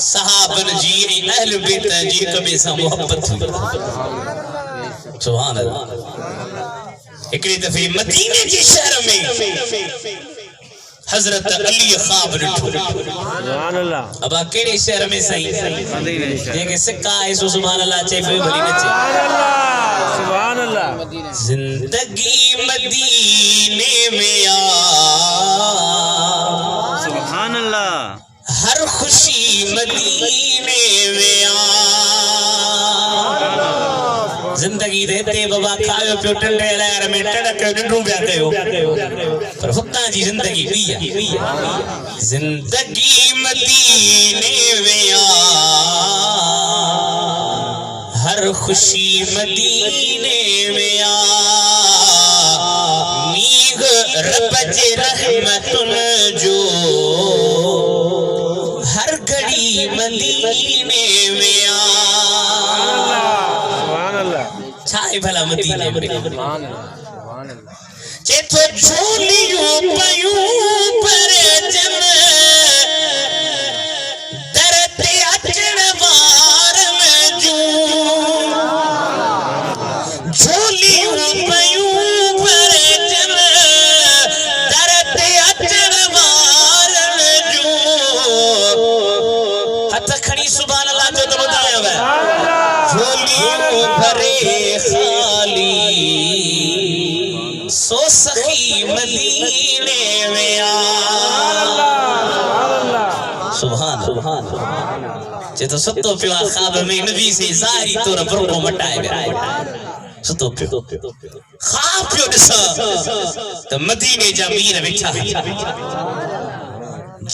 सहाबन जी अहल बैत जी कबे सा मोहब्बत हुई सुभान अल्लाह एकड़ी दफे मदीने जे शहर में हजरत अली ख्वाब ॾिठो सुभान अल्लाह अब केड़े शहर में सही मदीने शहर जेके सिक्का है सो सुभान अल्लाह चए पे भली न चए सुभान अल्लाह जिंदगी मदीने में आ सुभान अल्लाह हर खुशी मदीने में आ जिंदगी रहते बाबा खायो पियो टंडे लहर में टड़क निंडू पिया कयो पर हुतां जी जिंदगी बिया जिंदगी मदीने में आ हर खुशी मदीने में आ नीग रब जे रहमतुन जो हर घड़ी मदीने में आ छाए भला मदीने में चेतो झोलियों पयूं पर जन भरे खाली सो सखी मदीने में आ। सुभान सुभान जे तो सतो पियो ख्वाब में नबी से ज़ाहिरी तौर पर को मटाए गया सतो पियो ख्वाब पियो ॾिसा त मदीने जा मीर वेठा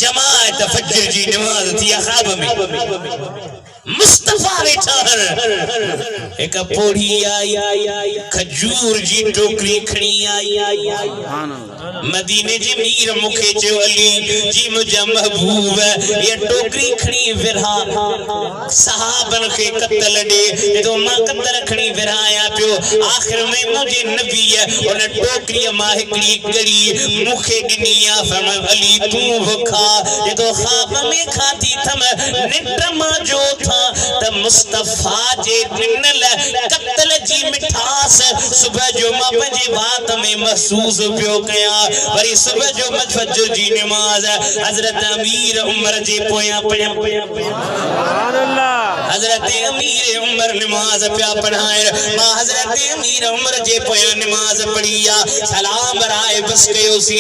जमात फजर जी नमाज थी ख्वाब में मुस्तफा वेठा एक पोड़ी आई खजूर जी टोकरी खणी आई मदीने जे मीर मुखे जो अली जी मुझा महबूब ये टोकरी खणी विरहा सहाबन के कत्ल दे तो मां कत्ल खणी विरहाया पियो आखिर में मुझे नबी उन टोकरी मां हिकड़ी गड़ी मुखे गिनिया फरम अली तू भखा ये तो ख्वाब में खाती थम निद्र मां जो था त मुस्तफा जे दिनल कत्ल जी मिठास सुबह जो मां पंजे बात में महसूस पियो कया वरी सुबह जो फजर जी नमाज हजरत अमीर उमर जे पोया पढ़या सुभान अल्लाह हजरत अमीर उमर नमाज पिया पढ़ाए मां हजरत अमीर उमर जे पोया नमाज पढ़िया सलाम बराए बस कयो सी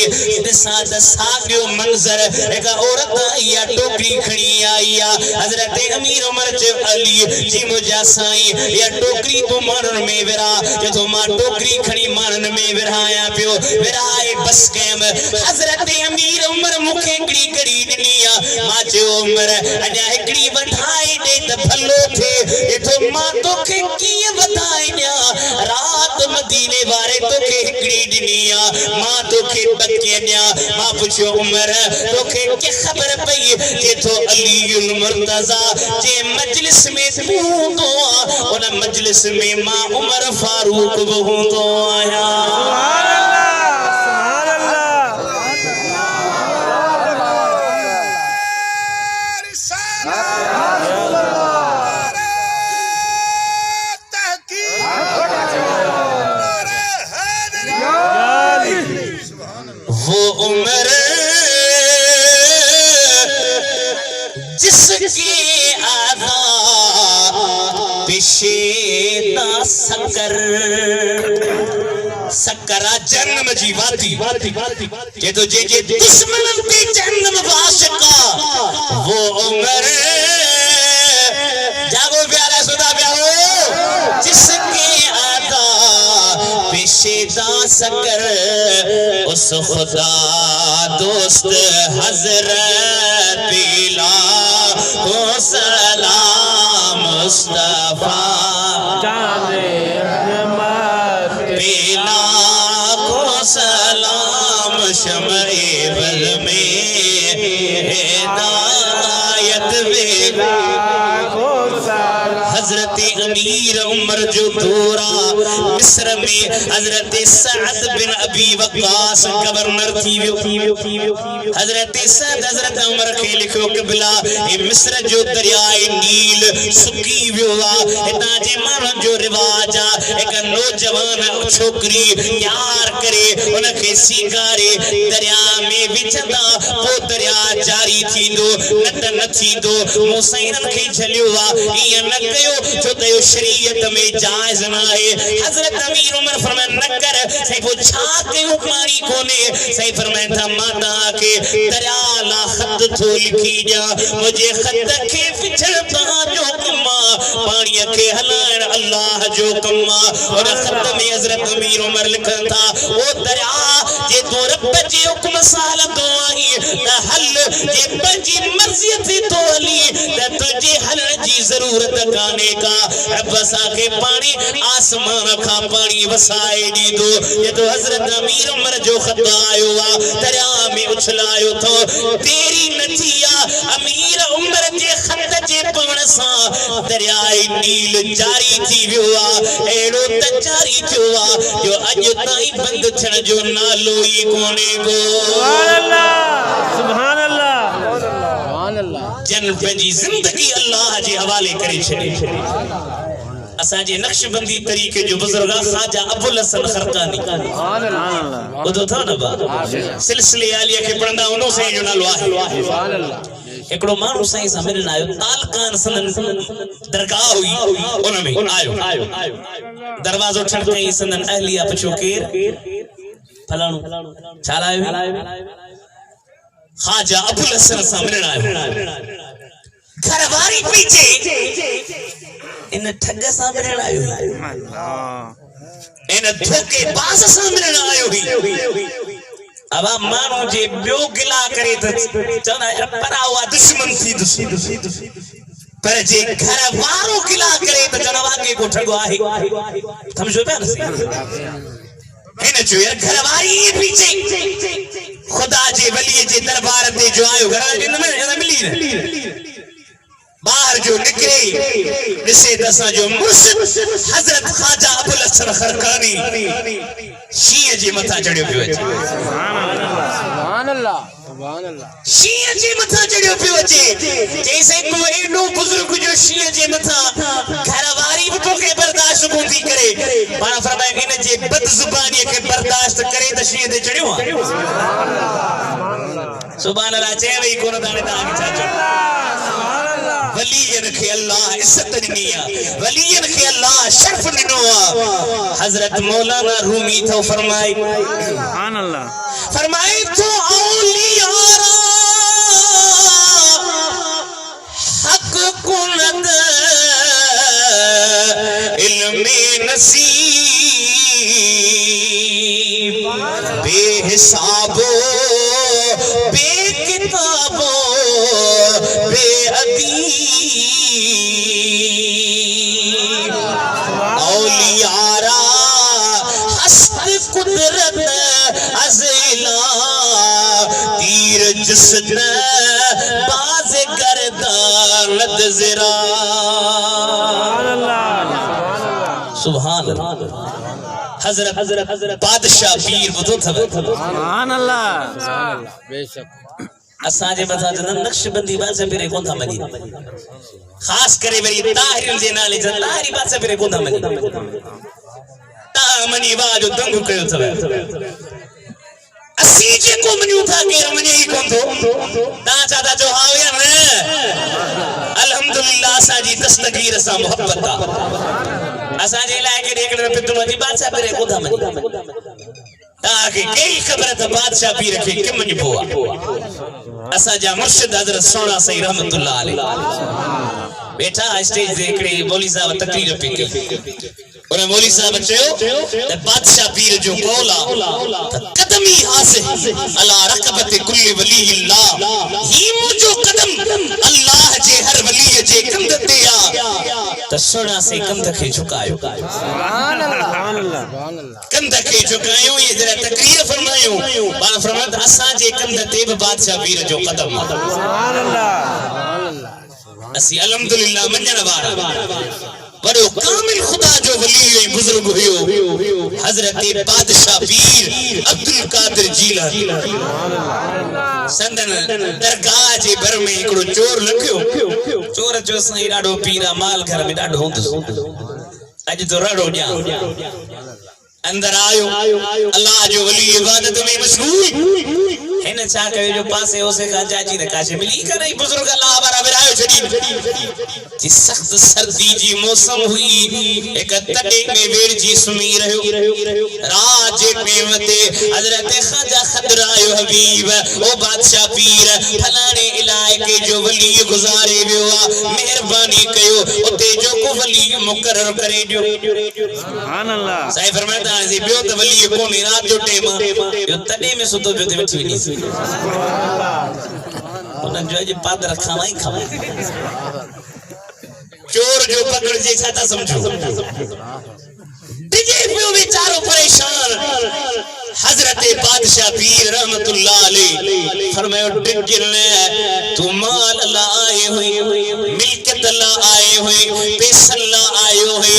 दिसा द सागियो मंजर एक औरत आया टोकरी खणी आया हजरत अमीर उमर जे अली जी मुझा साईं या टोकरी तो मानन में विरा जे तो मां टोकरी खणी मानन में विराया पियो विराए बस केम हजरत अमीर उमर मुखे हिकड़ी गड़ी दिनिया मां जो उमर अजा हिकड़ी वधाई दे त भलो थे ये तो मां तोखे कीए वधाई न्या रात मदीने वारे तोखे हिकड़ी दिनिया मां तोखे बके न्या मां पुछो उमर तोखे के खबर पई जे तो अलीउल मुर्तजा जे मजलिस में हूंदो उन मजलिस में मां उमर फारूक भी हूंदो आया वो उमर जिसके आधा पेशेदा सकर सकरा जन्म जी वाती जे तो जे दुश्मन पे जन्म वाशिका वो उमर जागो प्यारा सुधा प्यारो जिसके आधा पेशेदा सकर उस खुदा दोस्त हजरत बिला को सलाम मुस्तफा बिला को सलाम शमए बल में हिदायत बिला हजरत अमीर उमर जो दौरा मिस्र में हजरत सअद बिन अबी वक्कास गवर्नर थी हजरत सअद हजरत उमर के लिखो क़िबला ये मिस्र जो दरियाए नील सुकी वियो हिता जे मानन जो रिवाज एक नौजवान छोकरी प्यार करे उनके सीगारे दरिया में विचंदा वो दरिया जारी थींदो न थींदो मुसैनन के झलियो ये न कयो जो तो शरीयत में जायज ना है हजरत अमीर उमर फरमान न कर सही वो छा कयो मारी कोने सही फरमान था माता के दरिया ला खत थो लिखी जा मुझे खत के विछड़ पा जो कमा पानी के हलान अल्लाह जो कमा और खत में हजरत अमीर उमर लिखा था वो दरिया जे तो रब जे हुक्म साल तो आई त हल जे पंजी मर्जी थी तो अली त तुझे हल जी जरूरत काने का रब सा के पानी आसमान का पानी वसाए दी दो ये तो हजरत अमीर उमर जो खत आयो दरिया में उछलायो तो तेरी नथिया अमीर उमर जे खत जे पवण सा दरियाए नील जारी थी वियो एड़ो त जारी थियो जो अज ताई बंद छण जो नालो ही कोने को सुभान अल्लाह सुभान अल्लाह जन पंजी जिंदगी अल्लाह जे हवाले करे छे असा जे नक्शबंदी तरीके जो बुजुर्ग ख्वाजा अबुल हसन खरकानी सुभान अल्लाह वो तो था ना बा सिलसिले आलिया के पढ़ंदा उनो से जो नालो आहे सुभान अल्लाह एकड़ो मानू साईं सा मिलन आयो तालकान सनन दरगाह हुई उनमें आयो दरवाजो ठड़कई सनन अहलिया पुछो केर फलाणो छाला आयो ख्वाजा अबुल हसन सा मिलन आयो घरवारी पीछे इन ठग सा मिलन आयो इन धोखेबाज सा मिलन आयो अब मानो जे बियो गिला करे त चवना परा हुआ दुश्मन थी पर जे घर वारो गिला करे त चवना वाके को ठगो आहे समझो पिया न हिन जो यार घर वारी पीछे खुदा जे वली जे दरबार ते जो आयो घर जे न मिली बाहर जो निकरे दिसे दसा जो मुर्शिद हजरत ख्वाजा अबुल हसन खरकानी शीह जे मथा चढ़ियो पियो अचे सुभान अल्लाह शीह जे मथा चढ़ियो पियो अचे जैसे को एडो बुजुर्ग जो शीह जे मथा घरवारी भी तोखे बर्दाश्त कोन थी करे पाण फरमाए इन जे बदजुबानी के बर्दाश्त करे त शीह ते चढ़ियो सुभान अल्लाह चे वई कोन दाने ता के चाचो वलियन के अल्लाह इज्जत दी वलियन के अल्लाह शर्फ दिनो हजरत मौलाना रूमी तो फरमाए सुभान अल्लाह फरमाए तो औलियारा हक कुनद इल्मे नसीब बेहिसाबो बेकिताबो बेअदीब औलियारा हस्त कुदरत अज़ला तीर जिस्म बाज गर्दान ज़रा सुभान अल्लाह हजरत बादशाह पीर बुधो थव सुभान अल्लाह बेशक असा जे मथा जन नक्शबंदी बासे फिरे कोन था मनी खास करे वरी ताहिर जे नाले जन ताहिरी बासे फिरे कोन था मनी ता मनी वाजो दंग कयो थव असी जे को मनियो था के मनी ही कोन थो ता चादा जो हाव या न अल्हम्दुलिल्लाह असा जी दस्तगीर सा मोहब्बत असा जे लाए के देखण पितु मनी बादशाह फिरे कोन था मनी ताकि कई खबर त बादशाह पीर के किम मनी पोआ असा जा मुर्शिद हजरत सोना सही रहमतुल्लाह अलैह बैठा स्टेज दे एकड़े मौलवी साहब तकरीर पे की और मौलवी साहब चयो त बादशाह पीर जो कौला कदमी हासिल अला रकबत कुल्ली वली अल्लाह ही मुजो कदम अल्लाह जे हर वली जे कंध ते आ त सोना से कंध के झुकायो सुभान अल्लाह कंध के झुकायो ये जरा तकरीर फरमायो बा फरमात असा जे कंध ते बादशाह पीर जो कदम सुभान अल्लाह असी अल्हम्दुलिल्लाह मंजन वारा बड़ो कामिल खुदा जो वली बुजुर्ग हुयो हजरत बादशाह पीर अब्दुल कादिर जीलानी संदन दरगाह जे बर में एकड़ो चोर लखियो चोर जो साईं डाडो पीरा माल घर में डाडो होंदो अज तो रड़ो न्या अंदर आयो अल्लाह जो वली इबादत में मशगूल हिन छा कयो जो पासे ओसे का चाची ने काशे मिली कर नहीं बुजुर्ग अल्लाह बराबर आयो छड़ी जी सख्त सर्दी जी मौसम हुई एक तटे में वेर जी सुमी रहो रात जे पेवते हजरत ख्वाजा खदर आयो हबीब ओ बादशाह पीर फलाने इलाके जो वली गुजारे वियो मेहरबानी कयो उते जो को वली मुकर्रर करे दियो सुभान अल्लाह साईं फरमाता है जी बियो त वली कोन रात जो टेम यो तडे में सुतो बियो ते वेठी नी उन जो जे पादर खावाई खावा चोर जो पकड़ जे छाता समझो दिजे पियो बेचारो परेशान हजरत बादशाह पीर रहमतुल्लाह अलैह फरमायो डिगने तू माल ला आए हुए मिल्कियत ला आए हुए पैसा ला आयो है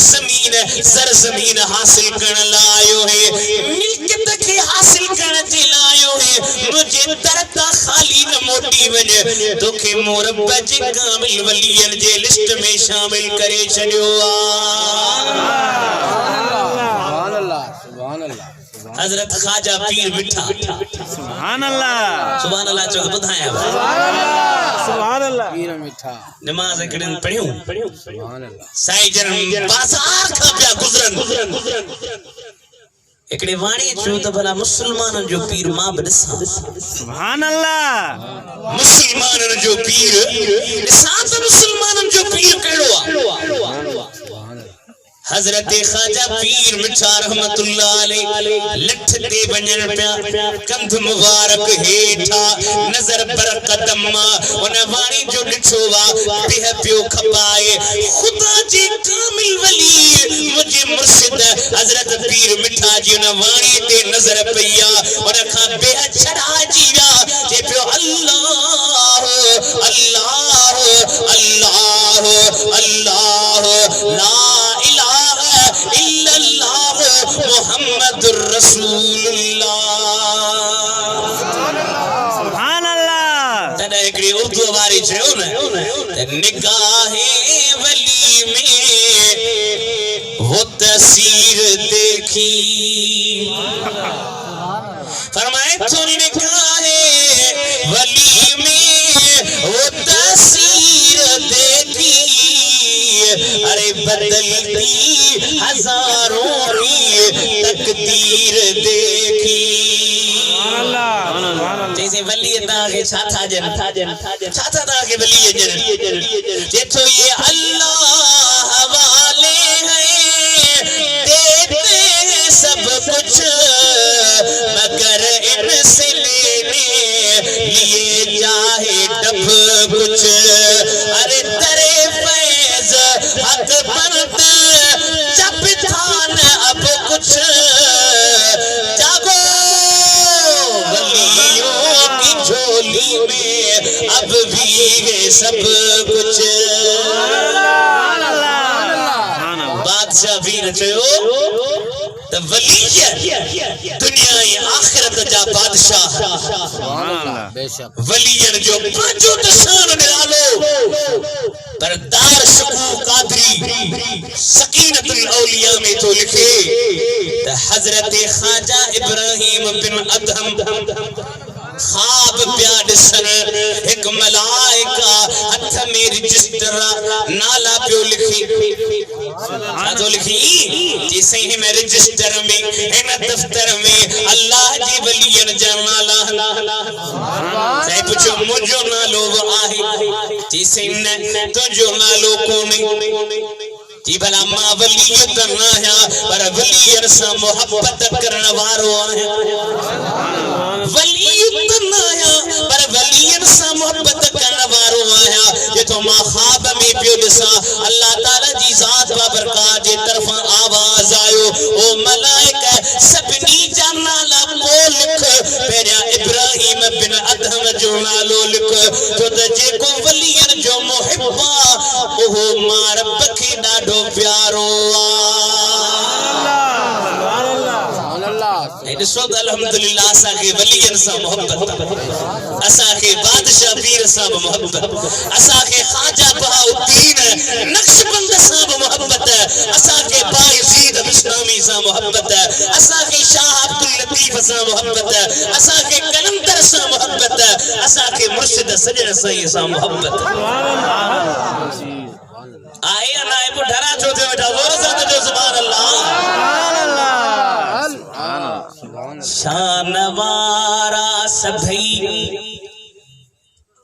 जमीन सरजमीन हासिल करने ला आयो है मिल्कियत के हासिल करने जे ला आयो है मुझे तरता खाली न मोटी वने तोखे मुरब्बा जे कामिल वलियन जे लिस्ट में शामिल करे छडियो हजरत ख्वाजा पीर मिठा सुभान अल्लाह सुभान अल्लाह चो बुधाया सुभान अल्लाह पीर मिठा नमाज एकड़न पढ़ियो सुभान अल्लाह साईं जन बाजार खा पिया गुजरन एकड़े वाणी चो त भला मुसलमानन जो पीर मां बदसा सुभान अल्लाह मुसलमानन जो पीर साथ मुसलमानन जो पीर कहिड़ो आ हजरत ख्वाजा पीर मिठा रहमतुल्लाह अलैह लठ ते वञण पिया कंध मुबारक हेठा नजर पर कदम उन वाणी जो ॾिठो वा बिह पियो खपाए खुदा जे कामिल वली मुझे मुर्शिद हजरत पीर मिठा जी उन वाणी ते नजर पईया उन खां बिह छड़ाजी विया जे पियो अल्लाह अल्लाह अल्लाह अल्लाह ला इल्लल्लाह मुहम्मदुर रसूलुल्लाह सुभान अल्लाह तने एकड़ी उर्दू वारी चयो न निगाहे वली में वो तस्वीर देखी फरमाए तो निगाहे वली में वो तस्वीर देखी अरे बदलती हजारों की तकदीर देखी जैसे वली के छाता जन छाता के वली जन जेठो ये अल्लाह वाले हैं देते हैं सब कुछ मगर इनसे लेने लिए चाहे डब कुछ अरे तेरे फैज हक बनत जब थान अब कुछ जागो वलियों की झोली में अब भी है सब कुछ बादशाह भी नचो तो वली दुनिया आखिरत जा बादशाह बेशक वलियन जो पांचों दशान निरालो पर दार शकू कादरी सकीनतुल औलिया में तो लिखे तो हजरत ख्वाजा इब्राहिम बिन अदहम ख्वाब प्या दिसन एक मलाइका हथ में रजिस्टर नाला पियो लिखी तो लिखी जैसे ही मैं रजिस्टर में इन दफ्तर में अल्लाह जी वलियन जा नाला से पूछो मुझो नालो आहे जैसे न तुझो नालो कोने जी भला मां वलियत ना है पर वलियन से मोहब्बत करन वारो है वलियत ना है पर वलियन से मोहब्बत करन वारो है ये तो मां ख्वाब में पियो दिसा अल्लाह ताला जी जात बाबरकात जे तरफा आवाज आयो ओ मलाइका सबनी जा नाला को लिख पेरा इब्राहिम बिन अदहम जो नालो लिख तो जे को वलियन जो मोहब्बा ओ मां रब के डाडो प्यारो ॾिसो त अल्हम्दुलिल्लाह असां खे वलियन सां मोहब्बत असां खे बादशाह पीर सां मोहब्बत असां खे ख्वाजा बहाउद्दीन नक्शबंद सां मोहब्बत असां खे बायजीद बिस्तामी सां मोहब्बत असां खे शाह अब्दुल लतीफ सां मोहब्बत असां खे कलंदर सां मोहब्बत असां खे मुर्शिद सजण साईं सां मोहब्बत आए ना आए को डरा छोटे बेटा जोर से जो सुभान अल्लाह शान वारा सभई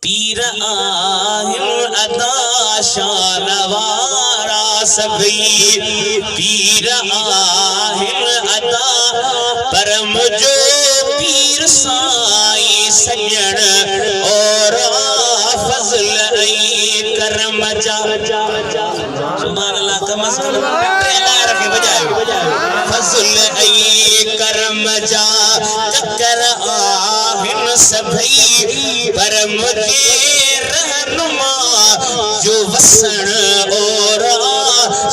पीर आहिन अदा शान वारा सभई पीर आहिन अदा पर मुझो पीर साईं सजण और फजल ऐं करम जा सुभान अल्लाह कम से कम रखे बजाए फजल ऐं करम जा चक्कर आहिन सभई पर मुझे रहनुमा जो वसण और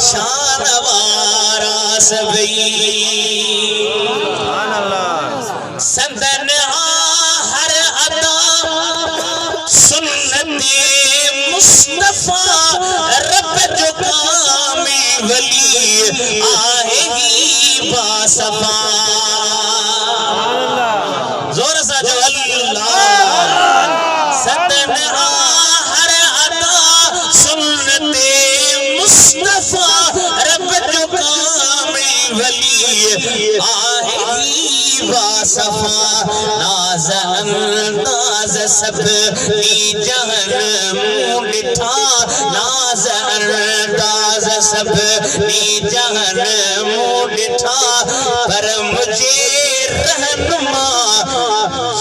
शान वारा सभई संदन हर अदा सुन्नते मुस्तफा रब जो कामिल वली आहेगी बासफा बासफा नाज अंदाज सभनी जहन मुंह ॾिठा नाज अंदाज सभनी जहन मुंह ॾिठा पर मुझे रहनुमा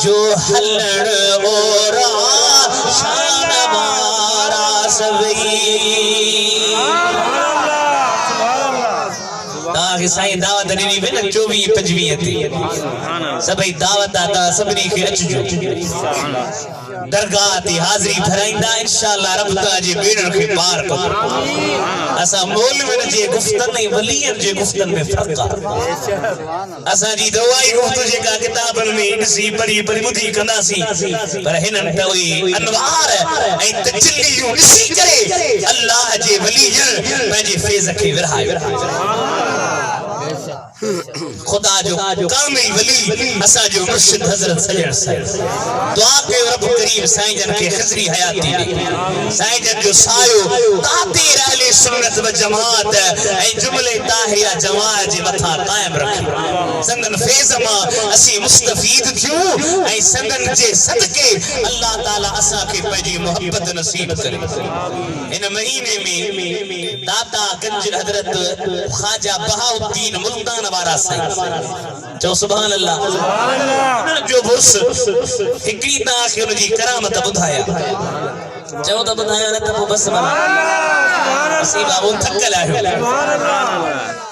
जो हलण ओरा शान वारा सभई ताकि साईं दावत ॾिनी वे न 24-25 ते सभई दावत आता सभिनी खे अचजो दरगाह ते हाज़िरी भराईंदा इंशाअल्लाह रब ताला जे बेड़न खे पार कंदो असा मौलविन जे गुफ्तन ऐं वलियन जे गुफ्तन में फर्क आहे असा जी दवाई गुफ्तु जेका किताबन में ॾिसी पढ़ी ॿुधी कंदासीं पर हिनन त उहे अनवार ऐं तजल्लियूं ॾिसी करे अल्लाह जे वलियन पंहिंजे फैज़ खे विरहायो खुदा जो कामिल वली असा जो मुर्शिद हजरत सजण साईं दुआ कयो रब करीम साईं जन के खिज़री हयाती दे साईं जन जो सायो ताते रहले सुन्नत व जमात ऐं जुमले ताहिया जमात जे मथा कायम रखे संदन फैज़ मां असी मुस्तफीद थियूं ऐं संदन जे सदके अल्लाह ताला असा के पंहिंजी मोहब्बत नसीब करे इन महीने में दाता गंज हजरत ख्वाजा बहाउद्दीन मुल्तान वारा साईं चो सुभान अल्लाह जो बुर्स हिकड़ी ता के उनजी करामत बुधाया चो त बुधाया न त बस असी बाबू थकल आयो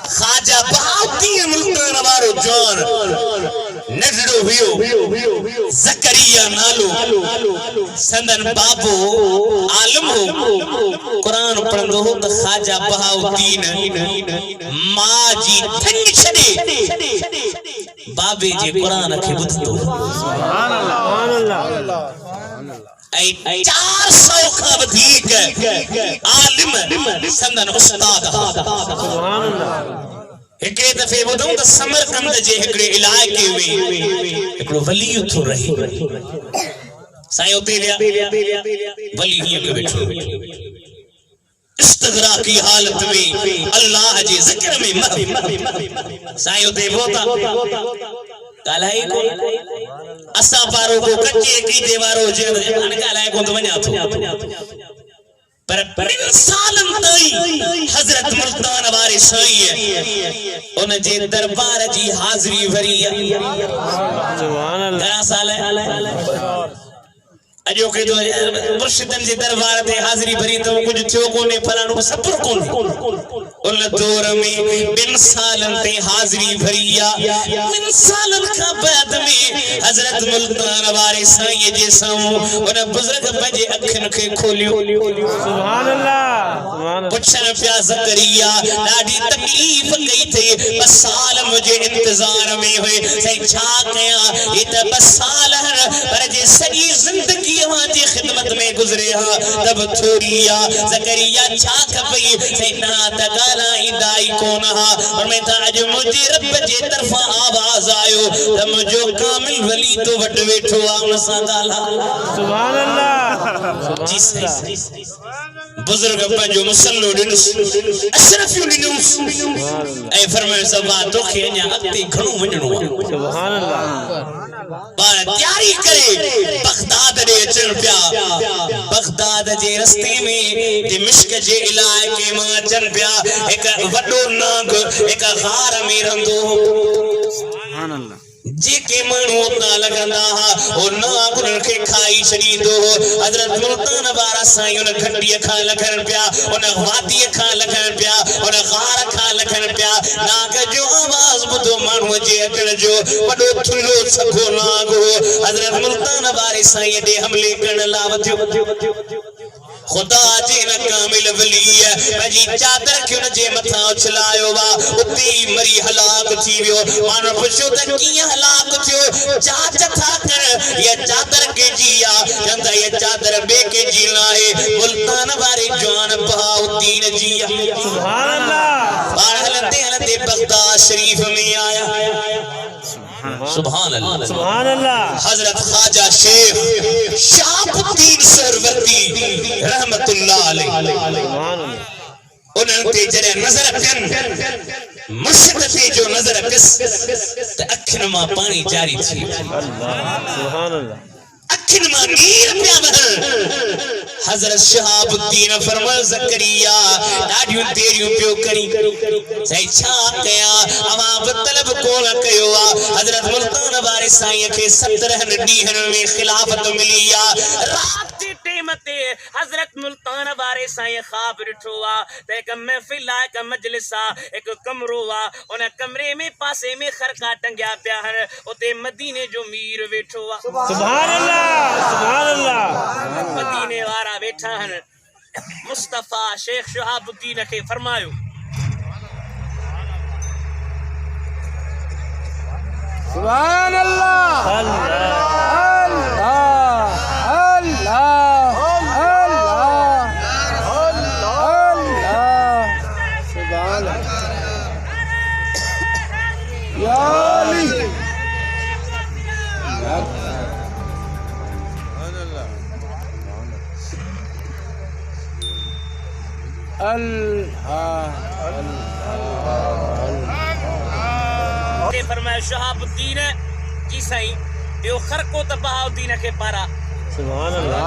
ख्वाजा बहाउद्दीन मुल्तान वारो जान नजरो हुयो ज़करिया नालो संदन बाबू आलम हो कुरान पढ़ंदो हो त ख्वाजा बहाउद्दीन मां जी थंग छडे बाबे जे कुरान खे ॿुधंदो सुभान अल्लाह 400 खां वधीक आलिम संदन उस्ताद सुभान अल्लाह हिकड़े दफे ॿुधूं त समरकंद जे हिकड़े इलाइक़े में हिकड़ो वली थो रहे साईं उते वली हीअं पियो वेठो इस्तगरा की हालत में अल्लाह जे ज़िक्र में साईं उते पहुता ॻाल्हाए को असा पारो को कच्चे की दीवारो जे हाणे ॻाल्हाए को त वञा थो पर 2 सालन ताईं हजरत मुल्तान वारे साईं उन जे दरबार जी हाज़िरी भरी सुभान अल्लाह घणा साल अजो के तो मुर्शिदन जे दरबार ते हाज़िरी भरी तो कुछ थियो कोने फलाणो सब्र कोने उन दौर में 2 सालन ते हाज़िरी भरी 2 सालन का बाद में हजरत मुल्तान वारे साईं जे सामू उन बुजुर्ग पंहिंजे अखिन खे खोलियो सुभान अल्लाह पुछण पिया ज़करिया ॾाढी तकलीफ़ कई थे 2 साल मुझे इंतजार में हुए साईं छा कया ये त 2 साल पर जे सॼी ज़िंदगी जी खिदमत में गुजरे हा तब थोड़िया ज़करिया छा खपई सैना त ॻाल्हाईंदाई कोन हा और मैं त अॼु मुंहिंजे रब जे तरफ़ां आवाज़ आयो त मुंहिंजो कामिल वली तो वट वेठो आहे उन सां ॻाल्हाए सुभान अल्लाह जी साईं बुजुर्ग पंहिंजो मुसल्लो ॾिनुस अशरफियूं ॾिनुस ऐं फरमायो सभा तोखे अञा अॻिते घणो वञणो आहे सुभान अल्लाह बार तैयारी करे बगदाद ॾे अचण पिया बगदाद जे रस्ते में दिमिश्क जे इलाइक़े मां अचण पिया हिकु वॾो नांग हिकु गार में रहंदो सुभान अल्लाह जेके माण्हू उतां लॻंदा हा ओ नांग उन्हनि खे खाई छॾींदो हो हज़रत मुल्तान वारा साईं उन घंटीअ खां लॻण पिया उन वादीअ खां लॻण पिया उन गार खां लॻण पिया नांग जो आवाज़ ॿुधो माण्हूअ जे अचण जो वॾो थुल्हो सघो नांग हो हज़रत मुल्तान वारे साईं ॾे हमले करण लाइ वधियो खुदा जे न कामिल वली पंहिंजी चादर खे उन जे मथां उछलायो वा उते मरी हलाक थी वियो माण्हू पुछियो त कीअं हलाक थियो जांच था कर ये चादर के जिया चंदा ये चादर बे के जी लाए मुल्तान वारे जवान बहाउद्दीन जिया सुभान अल्लाह बाहर हलते हलते बगदाद शरीफ में आया सुभान अल्लाह हजरत ख्वाजा शेख शहाबुद्दीन सरवरदी रहमतुल्लाह अलैह उन्हनि ते जॾहिं नज़र कनि मुर्शिद ते जो नज़र पिस त अखियुनि मां पाणी जारी थी सुभान अल्लाह अखियुनि मां नीर पिया वहनि हज़रत शहाबुद्दीन फरमायो ज़करिया ॾाढियूं देरियूं पियो करी साईं छा कया अवां बि तलब कोन कयो आ हज़रत मुल्तान वारे साईं खे 17 ॾींहनि में खिलाफत मिली आ रात जे टेम ते हज़रत मुल्तान वारे साईं ख्वाब ॾिठो आ त हिकु महफ़िल आहे हिकु मजलिस आहे हिकु कमरो आहे उन कमरे में पासे में खरका टंगिया पिया आहिनि उते मदीने जो मीर वेठो आहे सुभान अल्लाह मदीने वारा वेठा आहिनि मुस्तफ़ा शेख शहाबुद्दीन खे फरमायो सुभान अल्लाह फरमाया शहाबुद्दीन जी साईं यो खरको त बहाउद्दीन खे पारा सुभान अल्लाह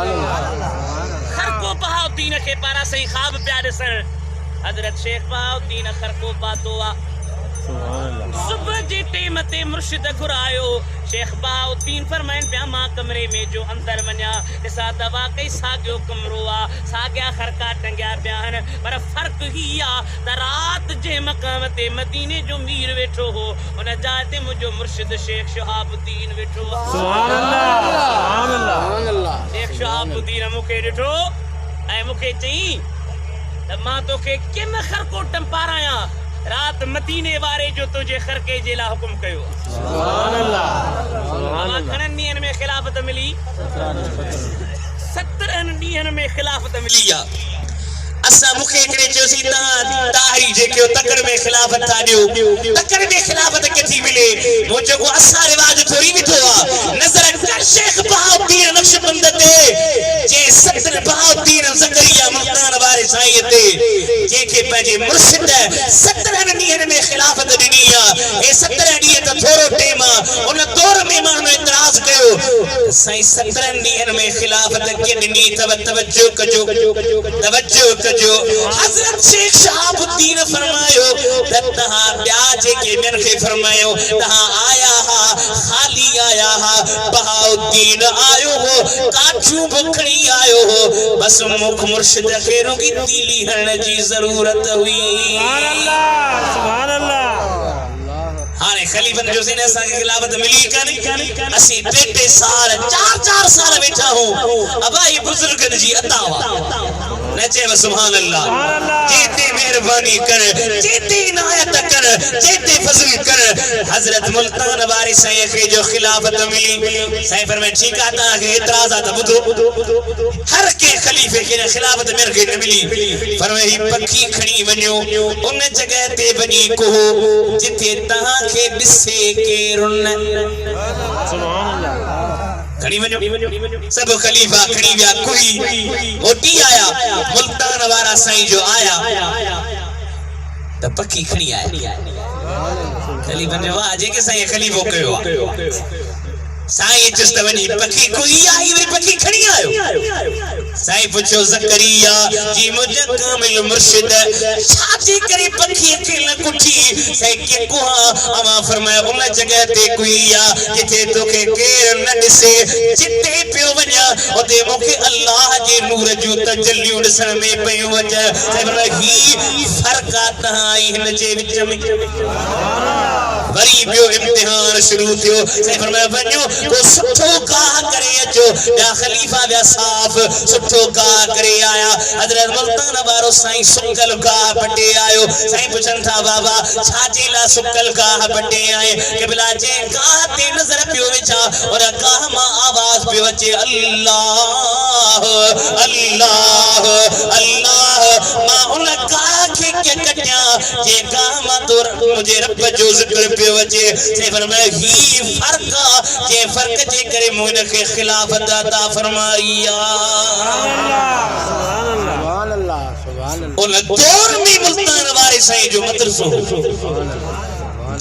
खरको बहाउद्दीन खे पारा साईं ख्वाब पिया ॾिसण हज़रत शेख बहाउद्दीन खरको पातो आहे सुबह जे टेम ते मुर्शिद घुरायो शेख बहाउद्दीन फरमाइन पिया मां कमरे में जो अंदर वञा ॾिसां त वाकई साॻियो कमरो आहे साॻिया खरका टंगिया पिया आहिनि पर फ़र्क़ु ही आहे त रात जे मक़ाम ते मदीने जो मीर वेठो हो उन जाइ ते मुंहिंजो मुर्शिद शेख शहाबुद्दीन वेठो सुभान अल्लाह शेख शहाबुद्दीन मूंखे ॾिठो ऐं मूंखे चई त मां तोखे किन खरको टंपारायां रात मदीने वारे जो तुझे खरके जे ला हुकुम कयो सुभान अल्लाह घणनि ॾींहनि में खिलाफत मिली 17 ॾींहनि में खिलाफत मिली आहे असां मूंखे हिकिड़े चयोसीं तव्हां ताहिरी जेके तकड़ में खिलाफत था ॾियो तकड़ में खिलाफत किथे मिले वो जेको असां रिवाज थोरी ॾिठो आहे नज़र कर शेख बहाउद्दीन नक्शबंद ते जे 17 बहाउद्दीन ज़करिया मुल्तान वारे साईं ते जेके पंहिंजे मुर्शिद 17 ॾींहनि में खिलाफत ॾिनी आहे हे 17 ॾींहं त थोरो टेम आहे उन दौर में माण्हू इतराज़ कयो साईं 17 ॾींहनि में खिलाफत कीअं ॾिनी तवज्जो कजो जो हज़रत शेख शहाबुद्दीन फरमायो त तहां ॿिया जेके ॿियनि खे फरमायो तहां आया हा ख़ाली आया हा बहाउद्दीन आयो हो काठियूं बुखड़ी आयो हो बस मुख मुर्शिद खे रुगी तीली हणण जी ज़रूरत हुई सुभान अल्लाह हाणे खलीफन जो सिने असां खे खिलाफत मिली काने असी 3 साल 4 साल वेठा हो अबाई बुजुर्गन जी अता नचे सुभान अल्लाह जेते मेहरबानी कर जेते इनायत कर जेते फजल कर हजरत मुल्तान वारे साईं खे जो खिलाफत मिली साईं फरमाए ठीक है ता के एतराज आता बुधो हर के खलीफे के खिलाफत मेरे के न मिली फरमाए ही पखी खणी वणियो उन जगह ते वणी को जिथे तहां के दिसे के रुन सुभान अल्लाह खणी वणो सब खलीफा खणी विया कोई ओटी आया मुल्तान वारा साईं जो आया त पखी खणी आया खलीफा ने वाह जेके साईं खलीफो कयो साईं चुस्त वनी पखी कोई आई वरी पखी खणी आयो साईं पुछो ज़करिया जी मुझे कामिल मुर्शिद छाती करे पखी के न कुठी साईं के कोहा अमा फरमाया उन जगह ते कोई आ जिथे तोखे केर न दिसे जिते पियो वञा उते मूंखे अल्लाह जे नूर जो तजल्लियूं ॾिसण में पयूं वञे साईं फरमाया ही फर्क़ आ तहां हिन जे विच में वरी ॿियो इम्तिहान शुरू थियो साईं फरमाया वञो को सुठो गाह करे अचो या खलीफा व्या साफ सुठो गाह करे आया हजरत मुल्तान वारो साईं सुकल गाह पटे आयो साईं पुछन था बाबा छाजे ला सुकल गाह पटे आए क़िबला जे गाह ते नजर पियो विछा और गाह मां आवाज पियो अचे अल्लाह अल्लाह अल्लाह मां उन गाह खे के कटिया जे गाह मां तो मुझे रब जो जिक्र पियो अचे से फरमाया ही फर्क जे फर्क जे करे मुन के खिलाफत अता फरमाया सुभान अल्लाह सुभान उन दौर में मुल्तान वारे साईं जो मदरसो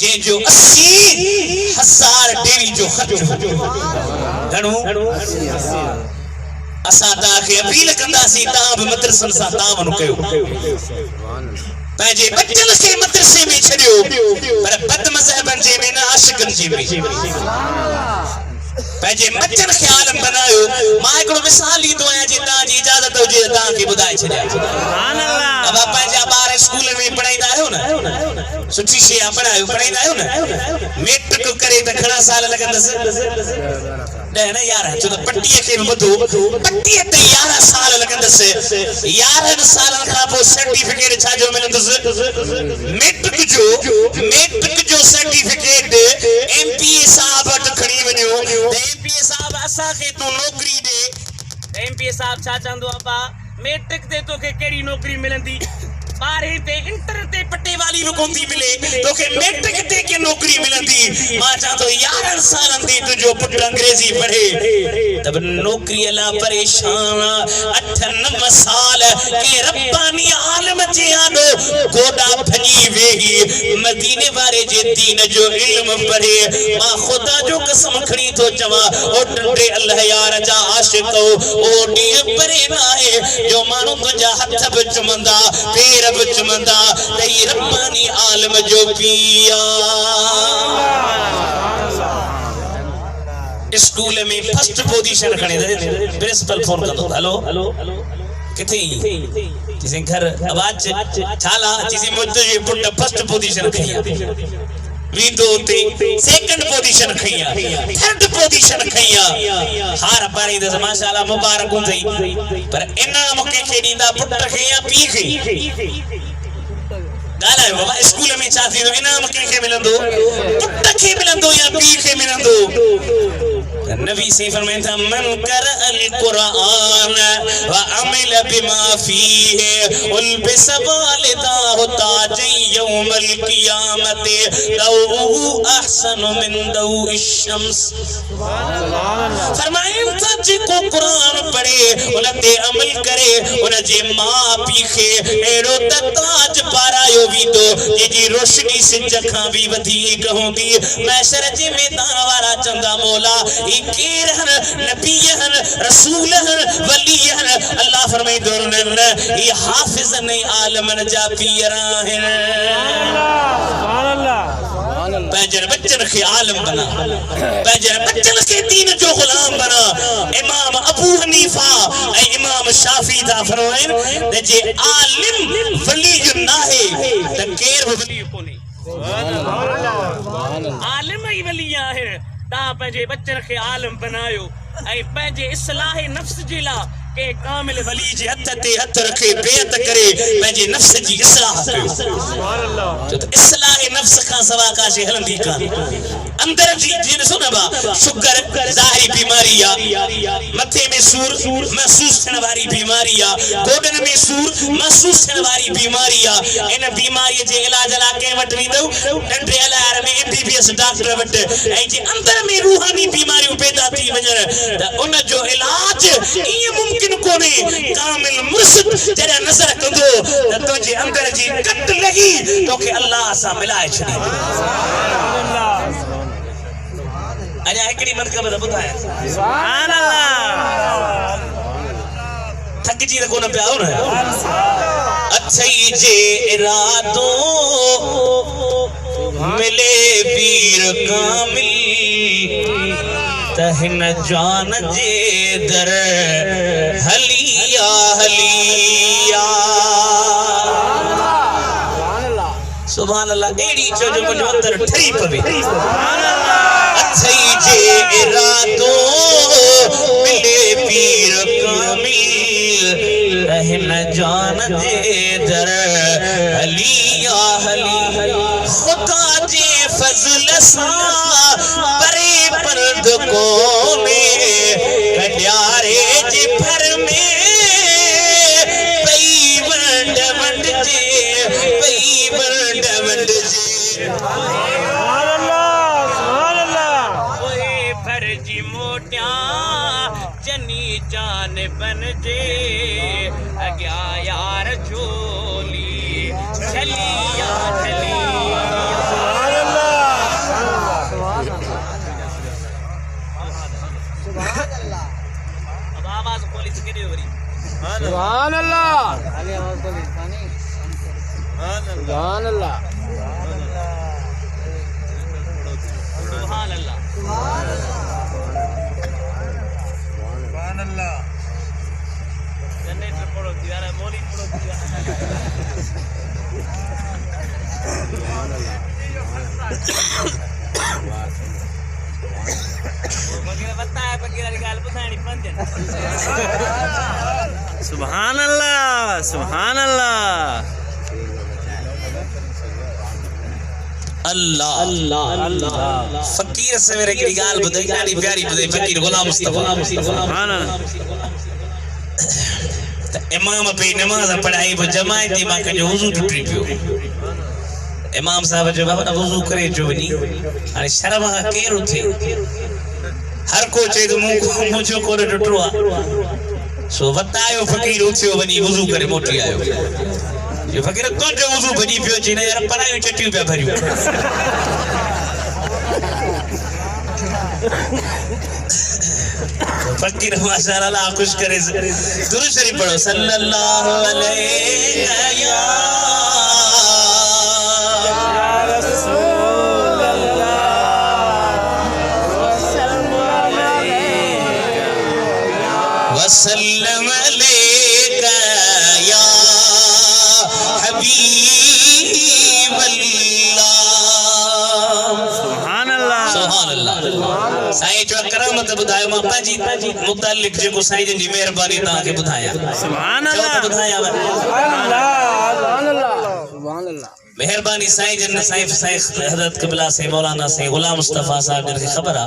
जे जो 80,000 डेली जो खर्च घणो असां तव्हांखे अपील कंदासीं तव्हां बि मदरसनि सां तावन कयो पंहिंजे बचनि खे मदरसे में छॾियो पर बद मज़हबनि जे में न आशिक़नि जे में पंहिंजे बचनि खे आलम बनायो मां हिकिड़ो मिसाल ॾींदो आहियां जे तव्हांजी इजाज़त हुजे तव्हांखे ॿुधाए छॾियां अब पंहिंजा ॿार स्कूल में पढ़ाईंदा आहियो न सुठी शइ पढ़ाईंदा आहियो न मेट्रिक करे त घणा साल लॻंदसि 10 न 11 छो त पट्टीअ खे ॿुधो पट्टीअ ते 11 साल लॻंदसि 11 सालनि खां पोइ सर्टिफिकेट छाजो मिलंदसि मेट्रिक जो सर्टिफिकेट एमपीए साहब वटि खणी वञो त एमपीए साहब असांखे तूं नौकरी ॾे एमपीए साहब छा चवंदो आहे बा मेट्रिक ते तोखे कहिड़ी नौकरी मिलंदी 12 ते इंटर ते पटे वाली भी कोन थी मिले तो के मैट्रिक ते के नौकरी मिलंदी मां चा तो 11 सालन दी तुझो पुट अंग्रेजी पढ़े तब नौकरी अला परेशान 8-9 साल के रब्बानी आलम जे आडो गोडा भनी वेही मदीने वाले जे दीन जो इल्म पढ़े मां खुदा जो कसम खड़ी तो चवा ओ टंडे अल्लाह यार जा आशिक ओ डी परे ना है जो मानो तुझा हथ विच मंदा पैर विच मंदा तई रब्बानी आलम जो पिया स्कूल में फर्स्ट पोजीशन खणे प्रिंसिपल फोन कंदो हेलो किथे जिसे घर आवाज छाला जिसे मुझे पुट फर्स्ट पोजीशन खई वींदो ते सेकंड पोजीशन खईया थर्ड पोजीशन खईया हार पारी दस माशाल्लाह मुबारक हुंदई पर इनाम के ॾींदा पुट खे या पी खे गालायो बाबा स्कूल में छा थींदो इनाम के मिलंदो पुट खे मिलंदो या पी खे मिलंदो नबी से फरमाया मन कर अल कुरान व अमिल बिमा फीहे उल बिसवालिदा होता जय यौमल कियामत दऊ अहसन मिन दऊ इशम्स फरमाया जे को कुरान पढ़े उनते अमल करे उन जे मां पी खे एड़ो ताज पारायो वींदो जी रोशनी सिज खां भी वधीक होंदी मैशर जे मैदान वारा चंदा मौला केरहन नबीहन रसूलहन वलीहन अल्लाह फरमाइदो न ये हाफिज़न आलमन जा पीराहन सुभान अल्लाह पंहिंजनि बच्चन खे आलम बना पंहिंजनि बच्चन खे दीन जो गुलाम बना इमाम अबू हनीफा ऐं इमाम शाफी था फरमाइन त जे आलिम वली नाहे त केर बि वली कोन्हे आलिम ई वली आहे ता पंहिंजे बच्चन खे आलम बनायो ऐं पंहिंजे इस्लाह नफ्स जे लाइ के कामिल वली जे हथ ते हथ रखे बेअत करे पंहिंजे नफ्स जी इस्लाह कयो सुभान अल्लाह तो इस्लाह नफ्स का सवा का शे हलंदी कान अंदर जी जिन सुन बा शुगर ज़ाहिरी बीमारी आ मथे में सूर महसूस थियण वारी बीमारी आ गोडन में सूर महसूस थियण वारी बीमारी आ इन बीमारी जे इलाज ला के वट वींदो नंढे अलार में एमबीबीएस डॉक्टर वट ऐं जे अंदर में रूहानी बीमारियूं पैदा थी वञण त उन जो इलाज ई मुमकिन कोने कामिल मुर्शिद जरा नजर कंदो त तुझे अंदर जी कट लगी तोखे अल्लाह सां मिलाए छॾे अजा हिकड़ी मनकबत ॿुधाए सुभान अल्लाह थकजी त कोन पिया हो न अच्छई जे इरादो मिले पीर कामिल तहन जान जे दर हलिया हलिया सुभान अल्लाह एड़ी जो मुझे अंदर ठरी पवे सुभान अल्लाह अच्छई जे इरादो मिले पीर कामिल तहन जान जे दर हलिया हलिया खुदा जे फजल सा परे पर्द कोने कड्यारे जे भर में पई वंड वंड जे पई वंड वंड जे सुभान अल्लाह ओए भर जी मोटिया जनी जान बन जे अग्या यार जो सुभान अल्लाह, सुभान अल्लाह। अल्लाह अल्लाह अल्लाह फकीर से मेरे की गाल बुधाई ॾाढी प्यारी बुधाई फकीर गुलाम मुस्तफा सुभान अल्लाह। इमाम पे नमाज पढ़ाई वो जमायती मां के जो वुजू टुटी पियो इमाम साहब जो बाबा वुजू करे जो वनी हाणे शर्म खां केर उथे हर को चए तो मुझो कोन टुटो आ सो वतायो फकीर उथियो वनी वुजू करे मोटी आयो ये फकीर तो जो वुजू भजी पियो जी ने यार पढ़ाई चटियो पे भरियो फकीर माशाअल्लाह खुश करे दुरूद शरीफ पढ़ो सल्लल्लाहु अलैहि या रसूल अल्लाह वसल्लम अलैका या हबीब अल्लाह सुभान अल्लाह, सुभान अल्लाह। साईं जो करामत बुधायो मां पंहिंजी मुतालिक जेको साईं जी मेहरबानी तव्हांखे ॿुधायां सुभान चओ अल्लाह, त ॿुधायां सुभान अल्लाह। मेहरबानी साईं जन साईं हज़रत क़िबला से मौलाना से गुलाम मुस्तफा साहब जन खे ख़बर आ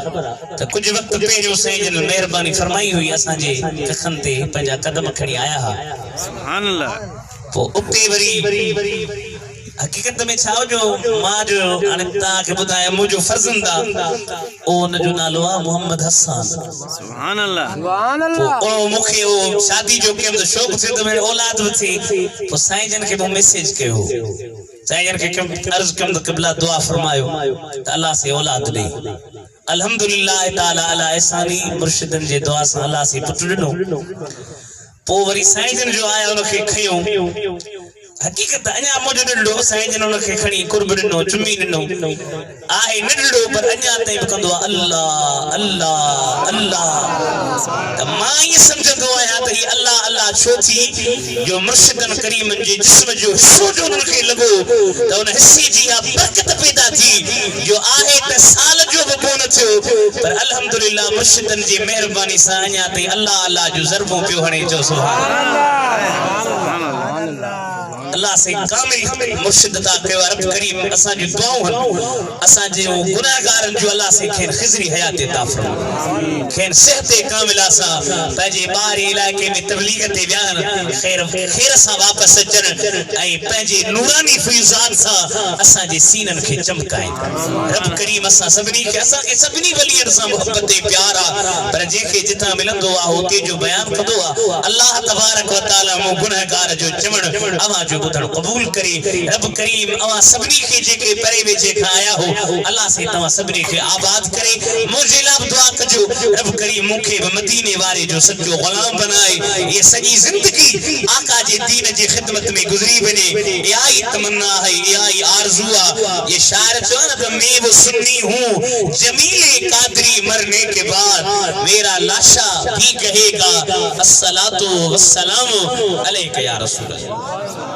त कुछ वक्त पहिरियों साईं जन मेहरबानी फरमाई हुई असांजे कखन ते पंहिंजा कदम खणी आया हा सुभान अल्लाह। पोइ उते वरी हकीकत में छाओ जो मां जो हाणे तव्हांखे ॿुधायां मुंहिंजो फर्ज़ंद आ उनजो नालो आहे मोहम्मद हसन सुभान अल्लाह, सुभान अल्लाह। पोइ मूंखे वो शादी जो कयमि त शौक़ु थियो त मेरी औलाद बि थी पोइ साईं जन खे पोइ मैसेज कयो साईं जन खे अर्ज़ कयमि त क़िबला दुआ फरमायो त अल्लाह से औलाद ॾे अल्हम्दुलिल्लाह ताला अला एहसानी मुर्शिदन जे दुआ सां अल्लाह से पुटु ॾिनो पोइ वरी साईं जन जो आया उनखे खयो हकीकत अञा मुंहिंजो नंढो साईं जन उनखे खणी कुर्ब ॾिनो चुमी ॾिनो आहे नंढो पर अञा ताईं बि कंदो आहे अल्लाह अल्लाह अल्लाह त मां ईअं सम्झंदो आहियां त हीअ अल्लाह अल्लाह छो थी जो मुर्शिदन करीमन जे जिस्म जो हिस्सो जो उनखे लॻो त उन हिस्से जी इहा बरकत पैदा थी जो आहे त साल जो बि कोन थियो पर अल्हम्दुलिल्लाह मुर्शिदन जी महिरबानी सां अञा ताईं अल्लाह अल्लाह जो ज़रबो पियो हणे चओ सुभान अल्लाह से कामिल मुर्शिद ता कयो रब करीम असा जी दुआऊं असा जे गुनाहगारन जो अल्लाह से खेन खिजरी हयात अता फरमा खेन सेहत कामिला सा पंहिंजे बाहरी इलाके में तबलीग ते बयान खैर सा वापस अचन ऐं पंहिंजे नूरानी फैज़ान सा असा जे सीनन खे चमकाइन रब करीम असा सभनी के असा के सभनी वलियन सा मोहब्बत ते प्यार आ पर जेके जिथा मिलंदो आ होते जो बयान कंदो आ अल्लाह तबारक व तआला मो गुनाहगार जो चमण अवा जो बुधण कबूल करे रब करीम अवा सबनी के जेके परे वेचे खा आया हो अल्लाह से तवा सबनी के आबाद करे मुझे लाभ दुआ कजो रब करीम मुखे मदीने वाले जो सच्चो गुलाम बनाए ये सजी जिंदगी आका जे दीन जे खिदमत में गुजरी बने यही तमन्ना है यही आरज़ू है ये शायर जो ना तो मैं वो सुन्नी हूँ जमीले कादरी मरने के बाद मेरा लाशा भी कहेगा अस्सलातु वस्सलामु अलैका या रसूल अल्लाह।